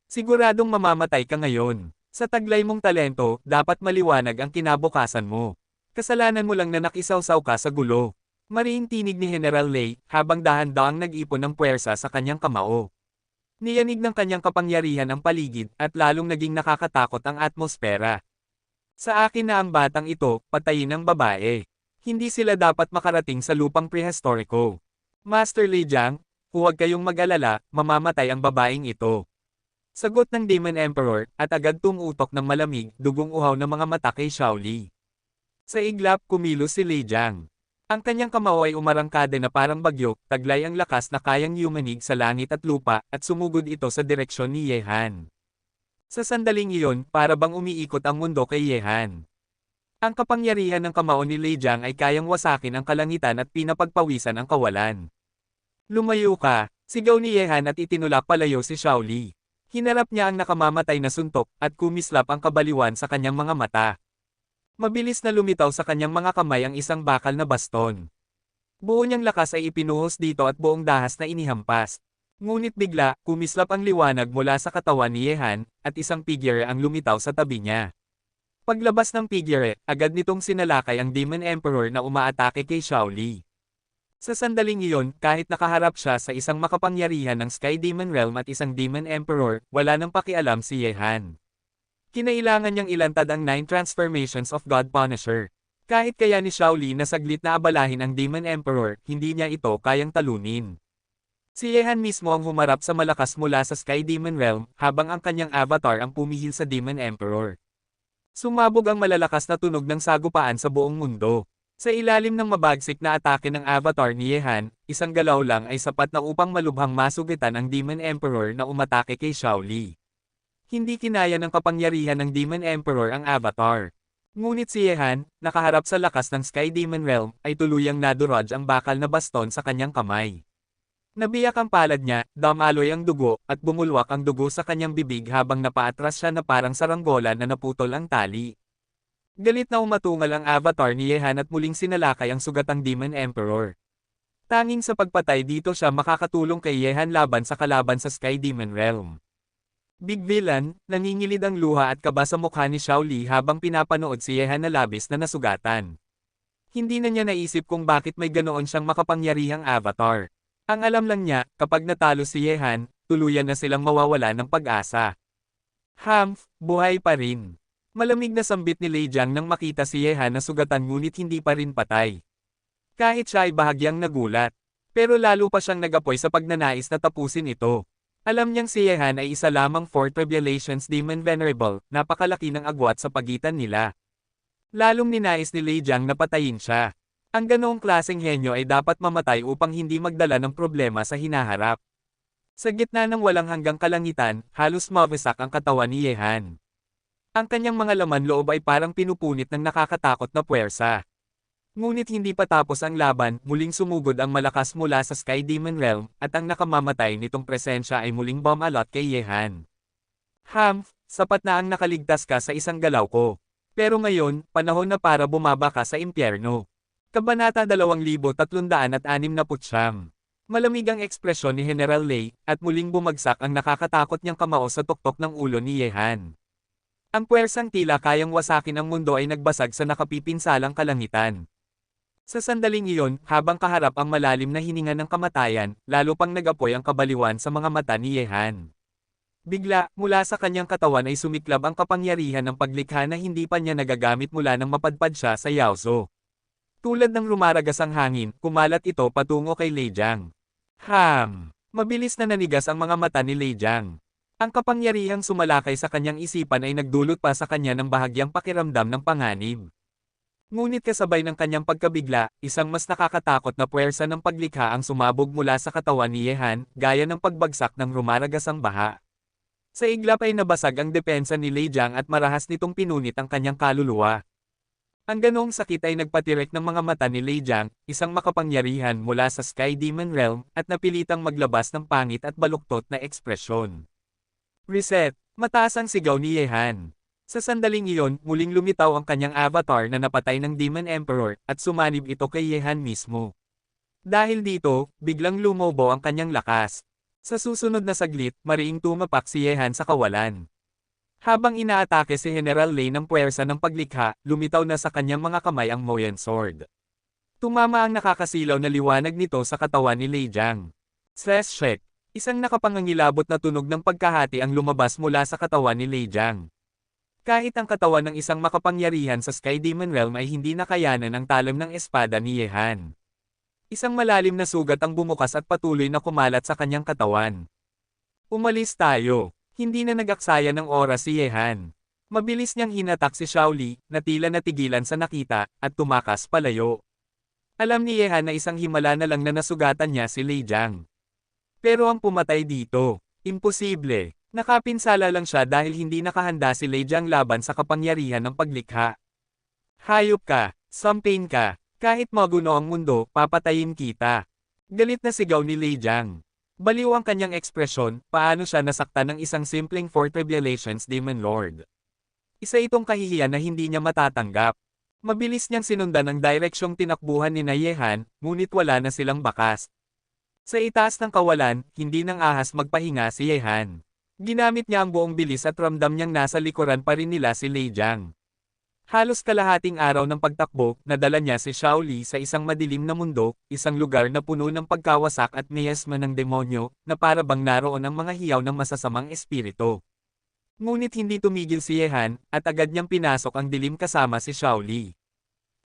Siguradong mamamatay ka ngayon. Sa taglay mong talento, dapat maliwanag ang kinabukasan mo. Kasalanan mo lang na nakisawsaw ka sa gulo. Mariing tinig ni General Lei, habang dahan-daang nag-ipon ng puwersa sa kanyang kamao. Niyanig ng kanyang kapangyarihan ang paligid, at lalong naging nakakatakot ang atmosfera. Sa akin na ang batang ito, patayin ang babae. Hindi sila dapat makarating sa lupang prehistoriko. Master Lei Jiang, huwag kayong mag-alala, mamamatay ang babaeng ito. Sagot ng Demon Emperor, at agad tumutok ng malamig, dugong uhaw ng mga mata kay Shaoli. Sa iglap, kumilos si Lei Jiang. Ang kanyang kamao ay umarangkada na parang bagyo, taglay ang lakas na kayang yumanig sa langit at lupa, at sumugod ito sa direksyon ni Yehan. Sa sandaling iyon, para bang umiikot ang mundo kay Yehan. Ang kapangyarihan ng kamao ni Lei Jiang ay kayang wasakin ang kalangitan at pinapagpawisan ang kawalan. Lumayo ka, sigaw ni Yehan at itinulak palayo si Shaoli. Hinarap niya ang nakamamatay na suntok, at kumislap ang kabaliwan sa kanyang mga mata. Mabilis na lumitaw sa kanyang mga kamay ang isang bakal na baston. Buo niyang lakas ay ipinuhos dito at buong dahas na inihampas. Ngunit bigla, kumislap ang liwanag mula sa katawan ni Yehan, at isang figure ang lumitaw sa tabi niya. Paglabas ng figure, agad nitong sinalakay ang Demon Emperor na umaatake kay Shaoli. Sa sandaling iyon, kahit nakaharap siya sa isang makapangyarihan ng Sky Demon Realm at isang Demon Emperor, wala nang pakialam si Yehan. Kinailangan niyang ilantad ang 9 transformations of God Punisher. Kahit kaya ni Shaoli na saglit na abalahin ang Demon Emperor, hindi niya ito kayang talunin. Si Yehan mismo ang humarap sa malakas mula sa Sky Demon Realm, habang ang kanyang avatar ang pumihil sa Demon Emperor. Sumabog ang malalakas na tunog ng sagupaan sa buong mundo. Sa ilalim ng mabagsik na atake ng avatar ni Yehan, isang galaw lang ay sapat na upang malubhang masugitan ang Demon Emperor na umatake kay Shaoli. Hindi kinaya ng kapangyarihan ng Demon Emperor ang avatar. Ngunit si Yehan, nakaharap sa lakas ng Sky Demon Realm, ay tuluyang naduraj ang bakal na baston sa kanyang kamay. Nabiyak ang palad niya, damaloy ang dugo, at bumulwak ang dugo sa kanyang bibig habang napaatras siya na parang saranggola na naputol ang tali. Galit na umatungal ang avatar ni Yehan at muling sinalakay ang sugatang Demon Emperor. Tanging sa pagpatay dito siya makakatulong kay Yehan laban sa kalaban sa Sky Demon Realm. Big Villain, nangingilid ang luha at kaba sa mukha ni Shaoli habang pinapanood si Yehan na labis na nasugatan. Hindi na niya naisip kung bakit may ganoon siyang makapangyarihang avatar. Ang alam lang niya, kapag natalo si Yehan, tuluyan na silang mawawala ng pag-asa. Humph, buhay pa rin. Malamig na sambit ni Lei Jiang nang makita si Yehan na sugatan ngunit hindi pa rin patay. Kahit siya ay bahagyang nagulat. Pero lalo pa siyang nagapoy sa pagnanais na tapusin ito. Alam niyang si Yehan ay isa lamang 4 Tribulations Demon Venerable, napakalaki ng agwat sa pagitan nila. Lalong ninais ni Lei Jiang na patayin siya. Ang ganoong klaseng henyo ay dapat mamatay upang hindi magdala ng problema sa hinaharap. Sa gitna ng walang hanggang kalangitan, halos mawasak ang katawan ni Yehan. Ang kanyang mga laman loob ay parang pinupunit ng nakakatakot na puwersa. Ngunit hindi pa tapos ang laban, muling sumugod ang malakas mula sa Sky Demon Realm, at ang nakamamatay nitong presensya ay muling bumalot kay Yehan. Humph, sapat na ang nakaligtas ka sa isang galaw ko. Pero ngayon, panahon na para bumaba ka sa impyerno. Kabanata 2369. Malamig ang ekspresyon ni General Lei, at muling bumagsak ang nakakatakot niyang kamao sa tuktok ng ulo ni Yehan. Ang puwersang tila kayang wasakin ang mundo ay nagbasag sa nakapipinsalang kalangitan. Sa sandaling iyon, habang kaharap ang malalim na hininga ng kamatayan, lalo pang nagapoy ang kabaliwan sa mga mata ni Yehan. Bigla, mula sa kanyang katawan ay sumiklab ang kapangyarihan ng paglikha na hindi pa niya nagagamit mula nang mapadpad siya sa Yaozo. Tulad ng rumaragas ang hangin, kumalat ito patungo kay Lei Jiang. Mabilis na nanigas ang mga mata ni Lei Jiang. Ang kapangyarihang sumalakay sa kanyang isipan ay nagdulot pa sa kanya ng bahagyang pakiramdam ng panganib. Ngunit kasabay ng kanyang pagkabigla, isang mas nakakatakot na puwersa ng paglikha ang sumabog mula sa katawan ni Yehan, gaya ng pagbagsak ng rumaragasang baha. Sa iglap ay nabasag ang depensa ni Lei Jiang at marahas nitong pinunit ang kanyang kaluluwa. Ang ganoong sakit ay nagpatirek ng mga mata ni Lei Jiang, isang makapangyarihan mula sa Sky Demon Realm, at napilitang maglabas ng pangit at baluktot na ekspresyon. Reset! Mataas ang sigaw ni Yehan. Sa sandaling iyon, muling lumitaw ang kanyang avatar na napatay ng Demon Emperor, at sumanib ito kay Yehan mismo. Dahil dito, biglang lumobo ang kanyang lakas. Sa susunod na saglit, mariing tumapak si Yehan sa kawalan. Habang inaatake si General Lei ng puwersa ng paglikha, lumitaw na sa kanyang mga kamay ang Moyen Sword. Tumama ang nakakasilaw na liwanag nito sa katawan ni Lei Jiang. Shek! Isang nakapangangilabot na tunog ng pagkahati ang lumabas mula sa katawan ni Lei Jiang. Kahit ang katawan ng isang makapangyarihan sa Sky Demon Realm ay hindi nakayanan ang talam ng espada ni Yehan. Isang malalim na sugat ang bumukas at patuloy na kumalat sa kanyang katawan. Umalis tayo. Hindi na nag-aksaya ng oras si Yehan. Mabilis niyang hinatak si Shaoli, na tila natigilan sa nakita, at tumakas palayo. Alam ni Yehan na isang himala na lang na nasugatan niya si Lei Jiang. Pero ang pumatay dito, imposible. Nakapinsala lang siya dahil hindi nakahanda si Lei Jiang laban sa kapangyarihan ng paglikha. Hayop ka, sampain ka, kahit maguno ang mundo, papatayin kita. Galit na sigaw ni Lei Jiang. Baliw ang kanyang ekspresyon, paano siya nasaktan ng isang simpleng 4 Tribulations Demon Lord. Isa itong kahihiyan na hindi niya matatanggap. Mabilis niyang sinundan ang direksyong tinakbuhan ni Yehan, ngunit wala na silang bakas. Sa itaas ng kawalan, hindi nang ahas magpahinga si Yehan. Ginamit niya ang buong bilis at ramdam niyang nasa likuran pa rin nila si Lei Jiang. Halos kalahating araw ng pagtakbo, nadala niya si Shaoli sa isang madilim na mundo, isang lugar na puno ng pagkawasak at miyasma ng demonyo, na para bang naroon ang mga hiyaw ng masasamang espiritu. Ngunit hindi tumigil si Yehan, at agad niyang pinasok ang dilim kasama si Shaoli.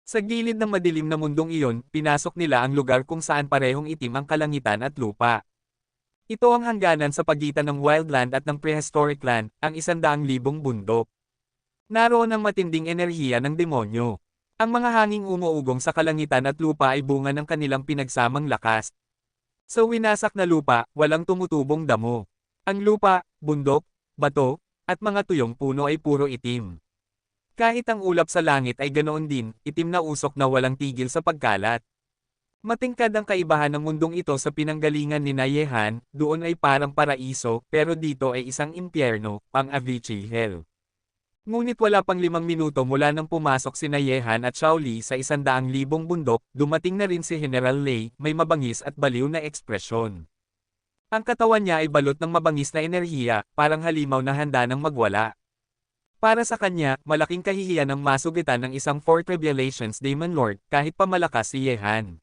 Sa gilid ng madilim na mundong iyon, pinasok nila ang lugar kung saan parehong itim ang kalangitan at lupa. Ito ang hangganan sa pagitan ng wildland at ng prehistoric land, ang 100,000 bundok. Naroon ang matinding enerhiya ng demonyo. Ang mga hanging umuugong sa kalangitan at lupa ay bunga ng kanilang pinagsamang lakas. Sa winasak na lupa, walang tumutubong damo. Ang lupa, bundok, bato, at mga tuyong puno ay puro itim. Kahit ang ulap sa langit ay ganoon din, itim na usok na walang tigil sa pagkalat. Matingkad ang kaibahan ng mundong ito sa pinanggalingan ni Yehan, doon ay parang paraiso, pero dito ay isang impyerno, ang Avicii Hell. Ngunit wala pang 5 minuto mula nang pumasok si Yehan at Shaoli sa 100,000 bundok, dumating na rin si General Lei, may mabangis at baliw na ekspresyon. Ang katawan niya ay balot ng mabangis na enerhiya, parang halimaw na handa ng magwala. Para sa kanya, malaking kahihiyan ang masugitan ng isang Four Tribulations Demon Lord, kahit pa malakas si Yehan.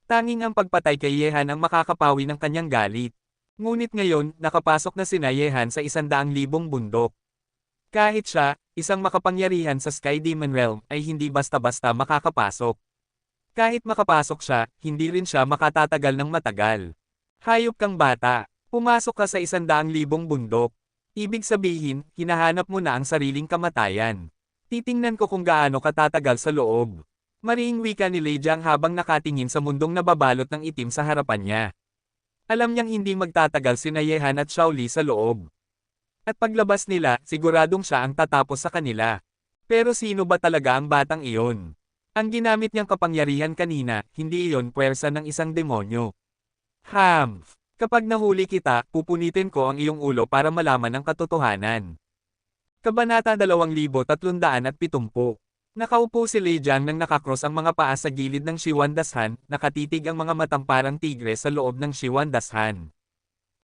Tanging ang pagpatay kay Yehan ang makakapawi ng kanyang galit. Ngunit ngayon, nakapasok na sina Yehan sa 100,000 bundok. Kahit siya, isang makapangyarihan sa Sky Demon Realm, ay hindi basta-basta makakapasok. Kahit makapasok siya, hindi rin siya makatatagal ng matagal. Hayop kang bata, pumasok ka sa 100,000 bundok. Ibig sabihin, hinahanap mo na ang sariling kamatayan. Titingnan ko kung gaano katatagal sa loob. Mariing wika ni Lei Jiang habang nakatingin sa mundong nababalot ng itim sa harapan niya. Alam niyang hindi magtatagal sina Yehan at Shaoli sa loob. At paglabas nila, siguradong siya ang tatapos sa kanila. Pero sino ba talaga ang batang iyon? Ang ginamit niyang kapangyarihan kanina, hindi iyon puwersa ng isang demonyo. Humph! Kapag nahuli kita, pupunitin ko ang iyong ulo para malaman ang katotohanan. Kabanata 2370. Nakaupo si Lei Jiang nang nakakross ang mga paa sa gilid ng Shiwan Dashan, nakatitig ang mga matang parang tigre sa loob ng Shiwan Dashan.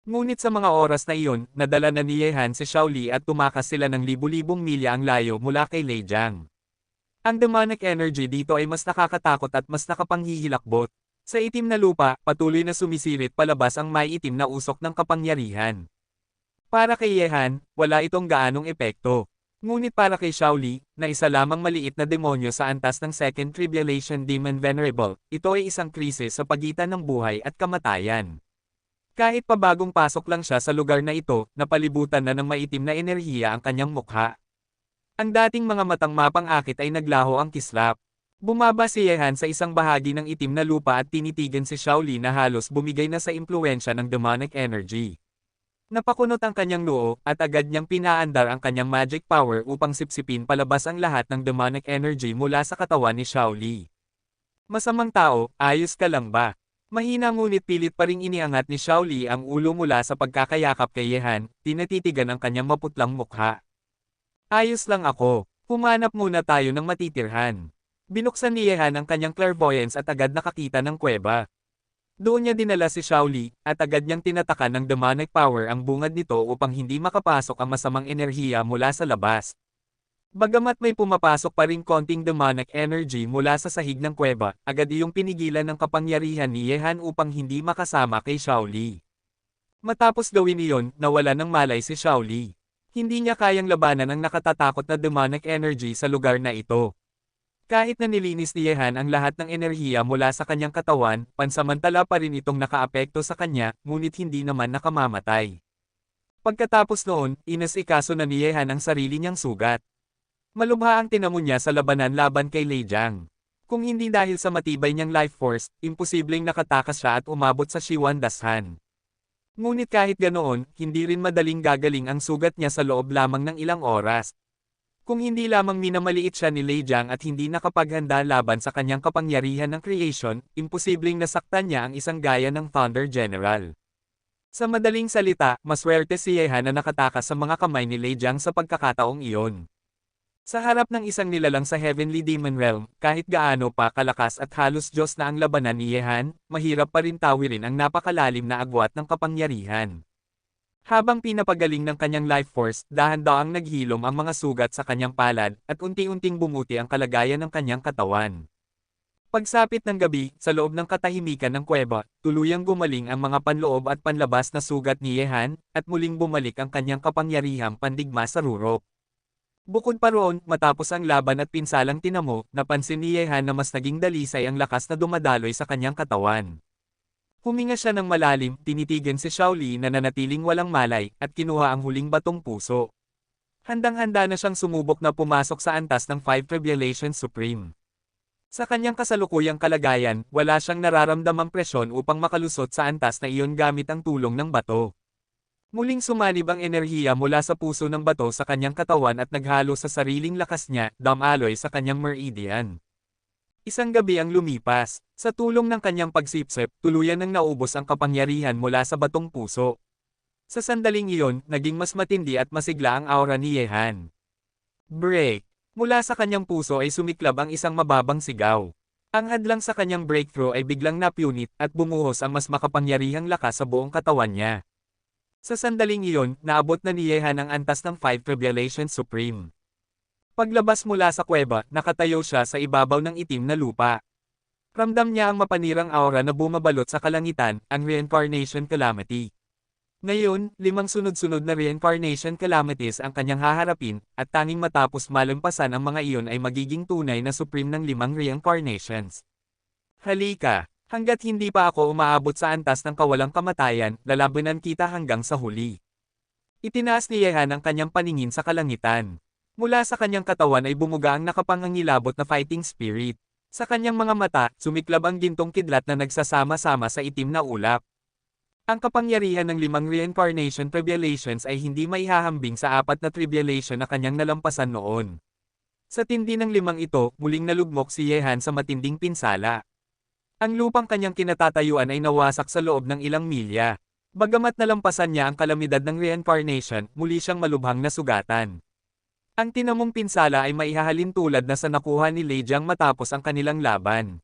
Ngunit sa mga oras na iyon, nadala na ni Yehan si Shaoli at tumakas sila ng libu-libong milya ang layo mula kay Lei Jiang. Ang demonic energy dito ay mas nakakatakot at mas nakapanghihilakbot. Sa itim na lupa, patuloy na sumisilip palabas ang may itim na usok ng kapangyarihan. Para kay Yehan, wala itong gaanong epekto. Ngunit para kay Shaoli, na isa lamang maliit na demonyo sa antas ng Second Tribulation Demon Venerable, ito ay isang krisis sa pagitan ng buhay at kamatayan. Kahit pa bagong pasok lang siya sa lugar na ito, napalibutan na ng maitim na enerhiya ang kanyang mukha. Ang dating mga matang mapang-akit ay naglaho ang kislap. Bumaba si Yehan sa isang bahagi ng itim na lupa at tinitigan si Shaoli na halos bumigay na sa impluwensya ng demonic energy. Napakunot ang kanyang noo, at agad niyang pinaandar ang kanyang magic power upang sipsipin palabas ang lahat ng demonic energy mula sa katawan ni Shaoli. Masamang tao, ayos ka lang ba? Mahina ngunit pilit pa ring iniangat ni Shaoli ang ulo mula sa pagkakayakap kay Yehan, tinatitigan ang kanyang maputlang mukha. Ayos lang ako, humanap muna tayo ng matitirhan. Binuksan ni Yehan ang kanyang clairvoyance at agad nakakita ng kuweba. Doon niya dinala si Shaoli, at agad niyang tinatakan ng demonic power ang bungad nito upang hindi makapasok ang masamang enerhiya mula sa labas. Bagamat may pumapasok pa ring konting demonic energy mula sa sahig ng kuweba, agad iyong pinigilan ng kapangyarihan ni Yehan upang hindi makasama kay Shaoli. Matapos gawin iyon, nawala ng malay si Shaoli. Hindi niya kayang labanan ang nakatatakot na demonic energy sa lugar na ito. Kahit na nilinis ni Yehan ang lahat ng enerhiya mula sa kanyang katawan, pansamantala pa rin itong nakaapekto sa kanya, ngunit hindi naman nakamamatay. Pagkatapos noon, inasikaso na ni Yehan ang sarili niyang sugat. Malubha ang tinamo niya sa labanan laban kay Lei Jiang. Kung hindi dahil sa matibay niyang life force, imposibleng nakatakas siya at umabot sa Shiwan Dashan. Ngunit kahit ganoon, hindi rin madaling gagaling ang sugat niya sa loob lamang ng ilang oras. Kung hindi lamang minamaliit siya ni Lei Jiang at hindi nakapaghanda laban sa kanyang kapangyarihan ng creation, imposibleng nasaktan niya ang isang gaya ng Thunder General. Sa madaling salita, maswerte si Yehan na nakatakas sa mga kamay ni Lei Jiang sa pagkakataong iyon. Sa harap ng isang nilalang sa Heavenly Demon Realm, kahit gaano pa kalakas at halos Diyos na ang labanan ni Yehan, mahirap pa rin tawirin ang napakalalim na agwat ng kapangyarihan. Habang pinapagaling ng kanyang life force, dahan-daang naghilom ang mga sugat sa kanyang palad, at unti-unting bumuti ang kalagayan ng kanyang katawan. Pagsapit ng gabi, sa loob ng katahimikan ng kuweba, tuluyang gumaling ang mga panloob at panlabas na sugat ni Yehan, at muling bumalik ang kanyang kapangyarihang pandigma sa rurok. Bukod pa roon, matapos ang laban at pinsalang tinamo, napansin ni Yehan na mas naging dalisay ang lakas na dumadaloy sa kanyang katawan. Huminga siya ng malalim, tinitigan si Shaoli na nanatiling walang malay, at kinuha ang huling batong puso. Handang-handa na siyang sumubok na pumasok sa antas ng Five Revelations Supreme. Sa kanyang kasalukuyang kalagayan, wala siyang nararamdamang presyon upang makalusot sa antas na iyon gamit ang tulong ng bato. Muling sumalib ang enerhiya mula sa puso ng bato sa kanyang katawan at naghalo sa sariling lakas niya, damaloy sa kanyang meridian. Isang gabi ang lumipas. Sa tulong ng kanyang pagsipsip, tuluyan nang naubos ang kapangyarihan mula sa batong puso. Sa sandaling iyon, naging mas matindi at masigla ang aura ni Yehan. Break! Mula sa kanyang puso ay sumiklab ang isang mababang sigaw. Ang hadlang sa kanyang breakthrough ay biglang napunit at bumuhos ang mas makapangyarihang lakas sa buong katawan niya. Sa sandaling iyon, naabot na ni Yehan ang antas ng Five Revelations Supreme. Paglabas mula sa kuweba, nakatayo siya sa ibabaw ng itim na lupa. Ramdam niya ang mapanirang aura na bumabalot sa kalangitan, ang Reincarnation Calamity. Ngayon, 5 sunod-sunod na reincarnation calamities ang kanyang haharapin, at tanging matapos malampasan ang mga iyon ay magiging tunay na supreme ng 5 reincarnations. Halika, hanggat hindi pa ako umaabot sa antas ng kawalang kamatayan, lalabanan kita hanggang sa huli. Itinaas ni Yehan ang kanyang paningin sa kalangitan. Mula sa kanyang katawan ay bumuga ang nakapangangilabot na fighting spirit. Sa kanyang mga mata, sumiklab ang gintong kidlat na nagsasama-sama sa itim na ulap. Ang kapangyarihan ng 5 reincarnation tribulations ay hindi maihahambing sa 4 na tribulation na kanyang nalampasan noon. Sa tindi ng 5 ito, muling nalugmok si Yehan sa matinding pinsala. Ang lupang kanyang kinatatayuan ay nawasak sa loob ng ilang milya. Bagamat nalampasan niya ang kalamidad ng reincarnation, muli siyang malubhang nasugatan. Ang tinamong pinsala ay maihahalin tulad na sa nakuha ni Lei Jiang matapos ang kanilang laban.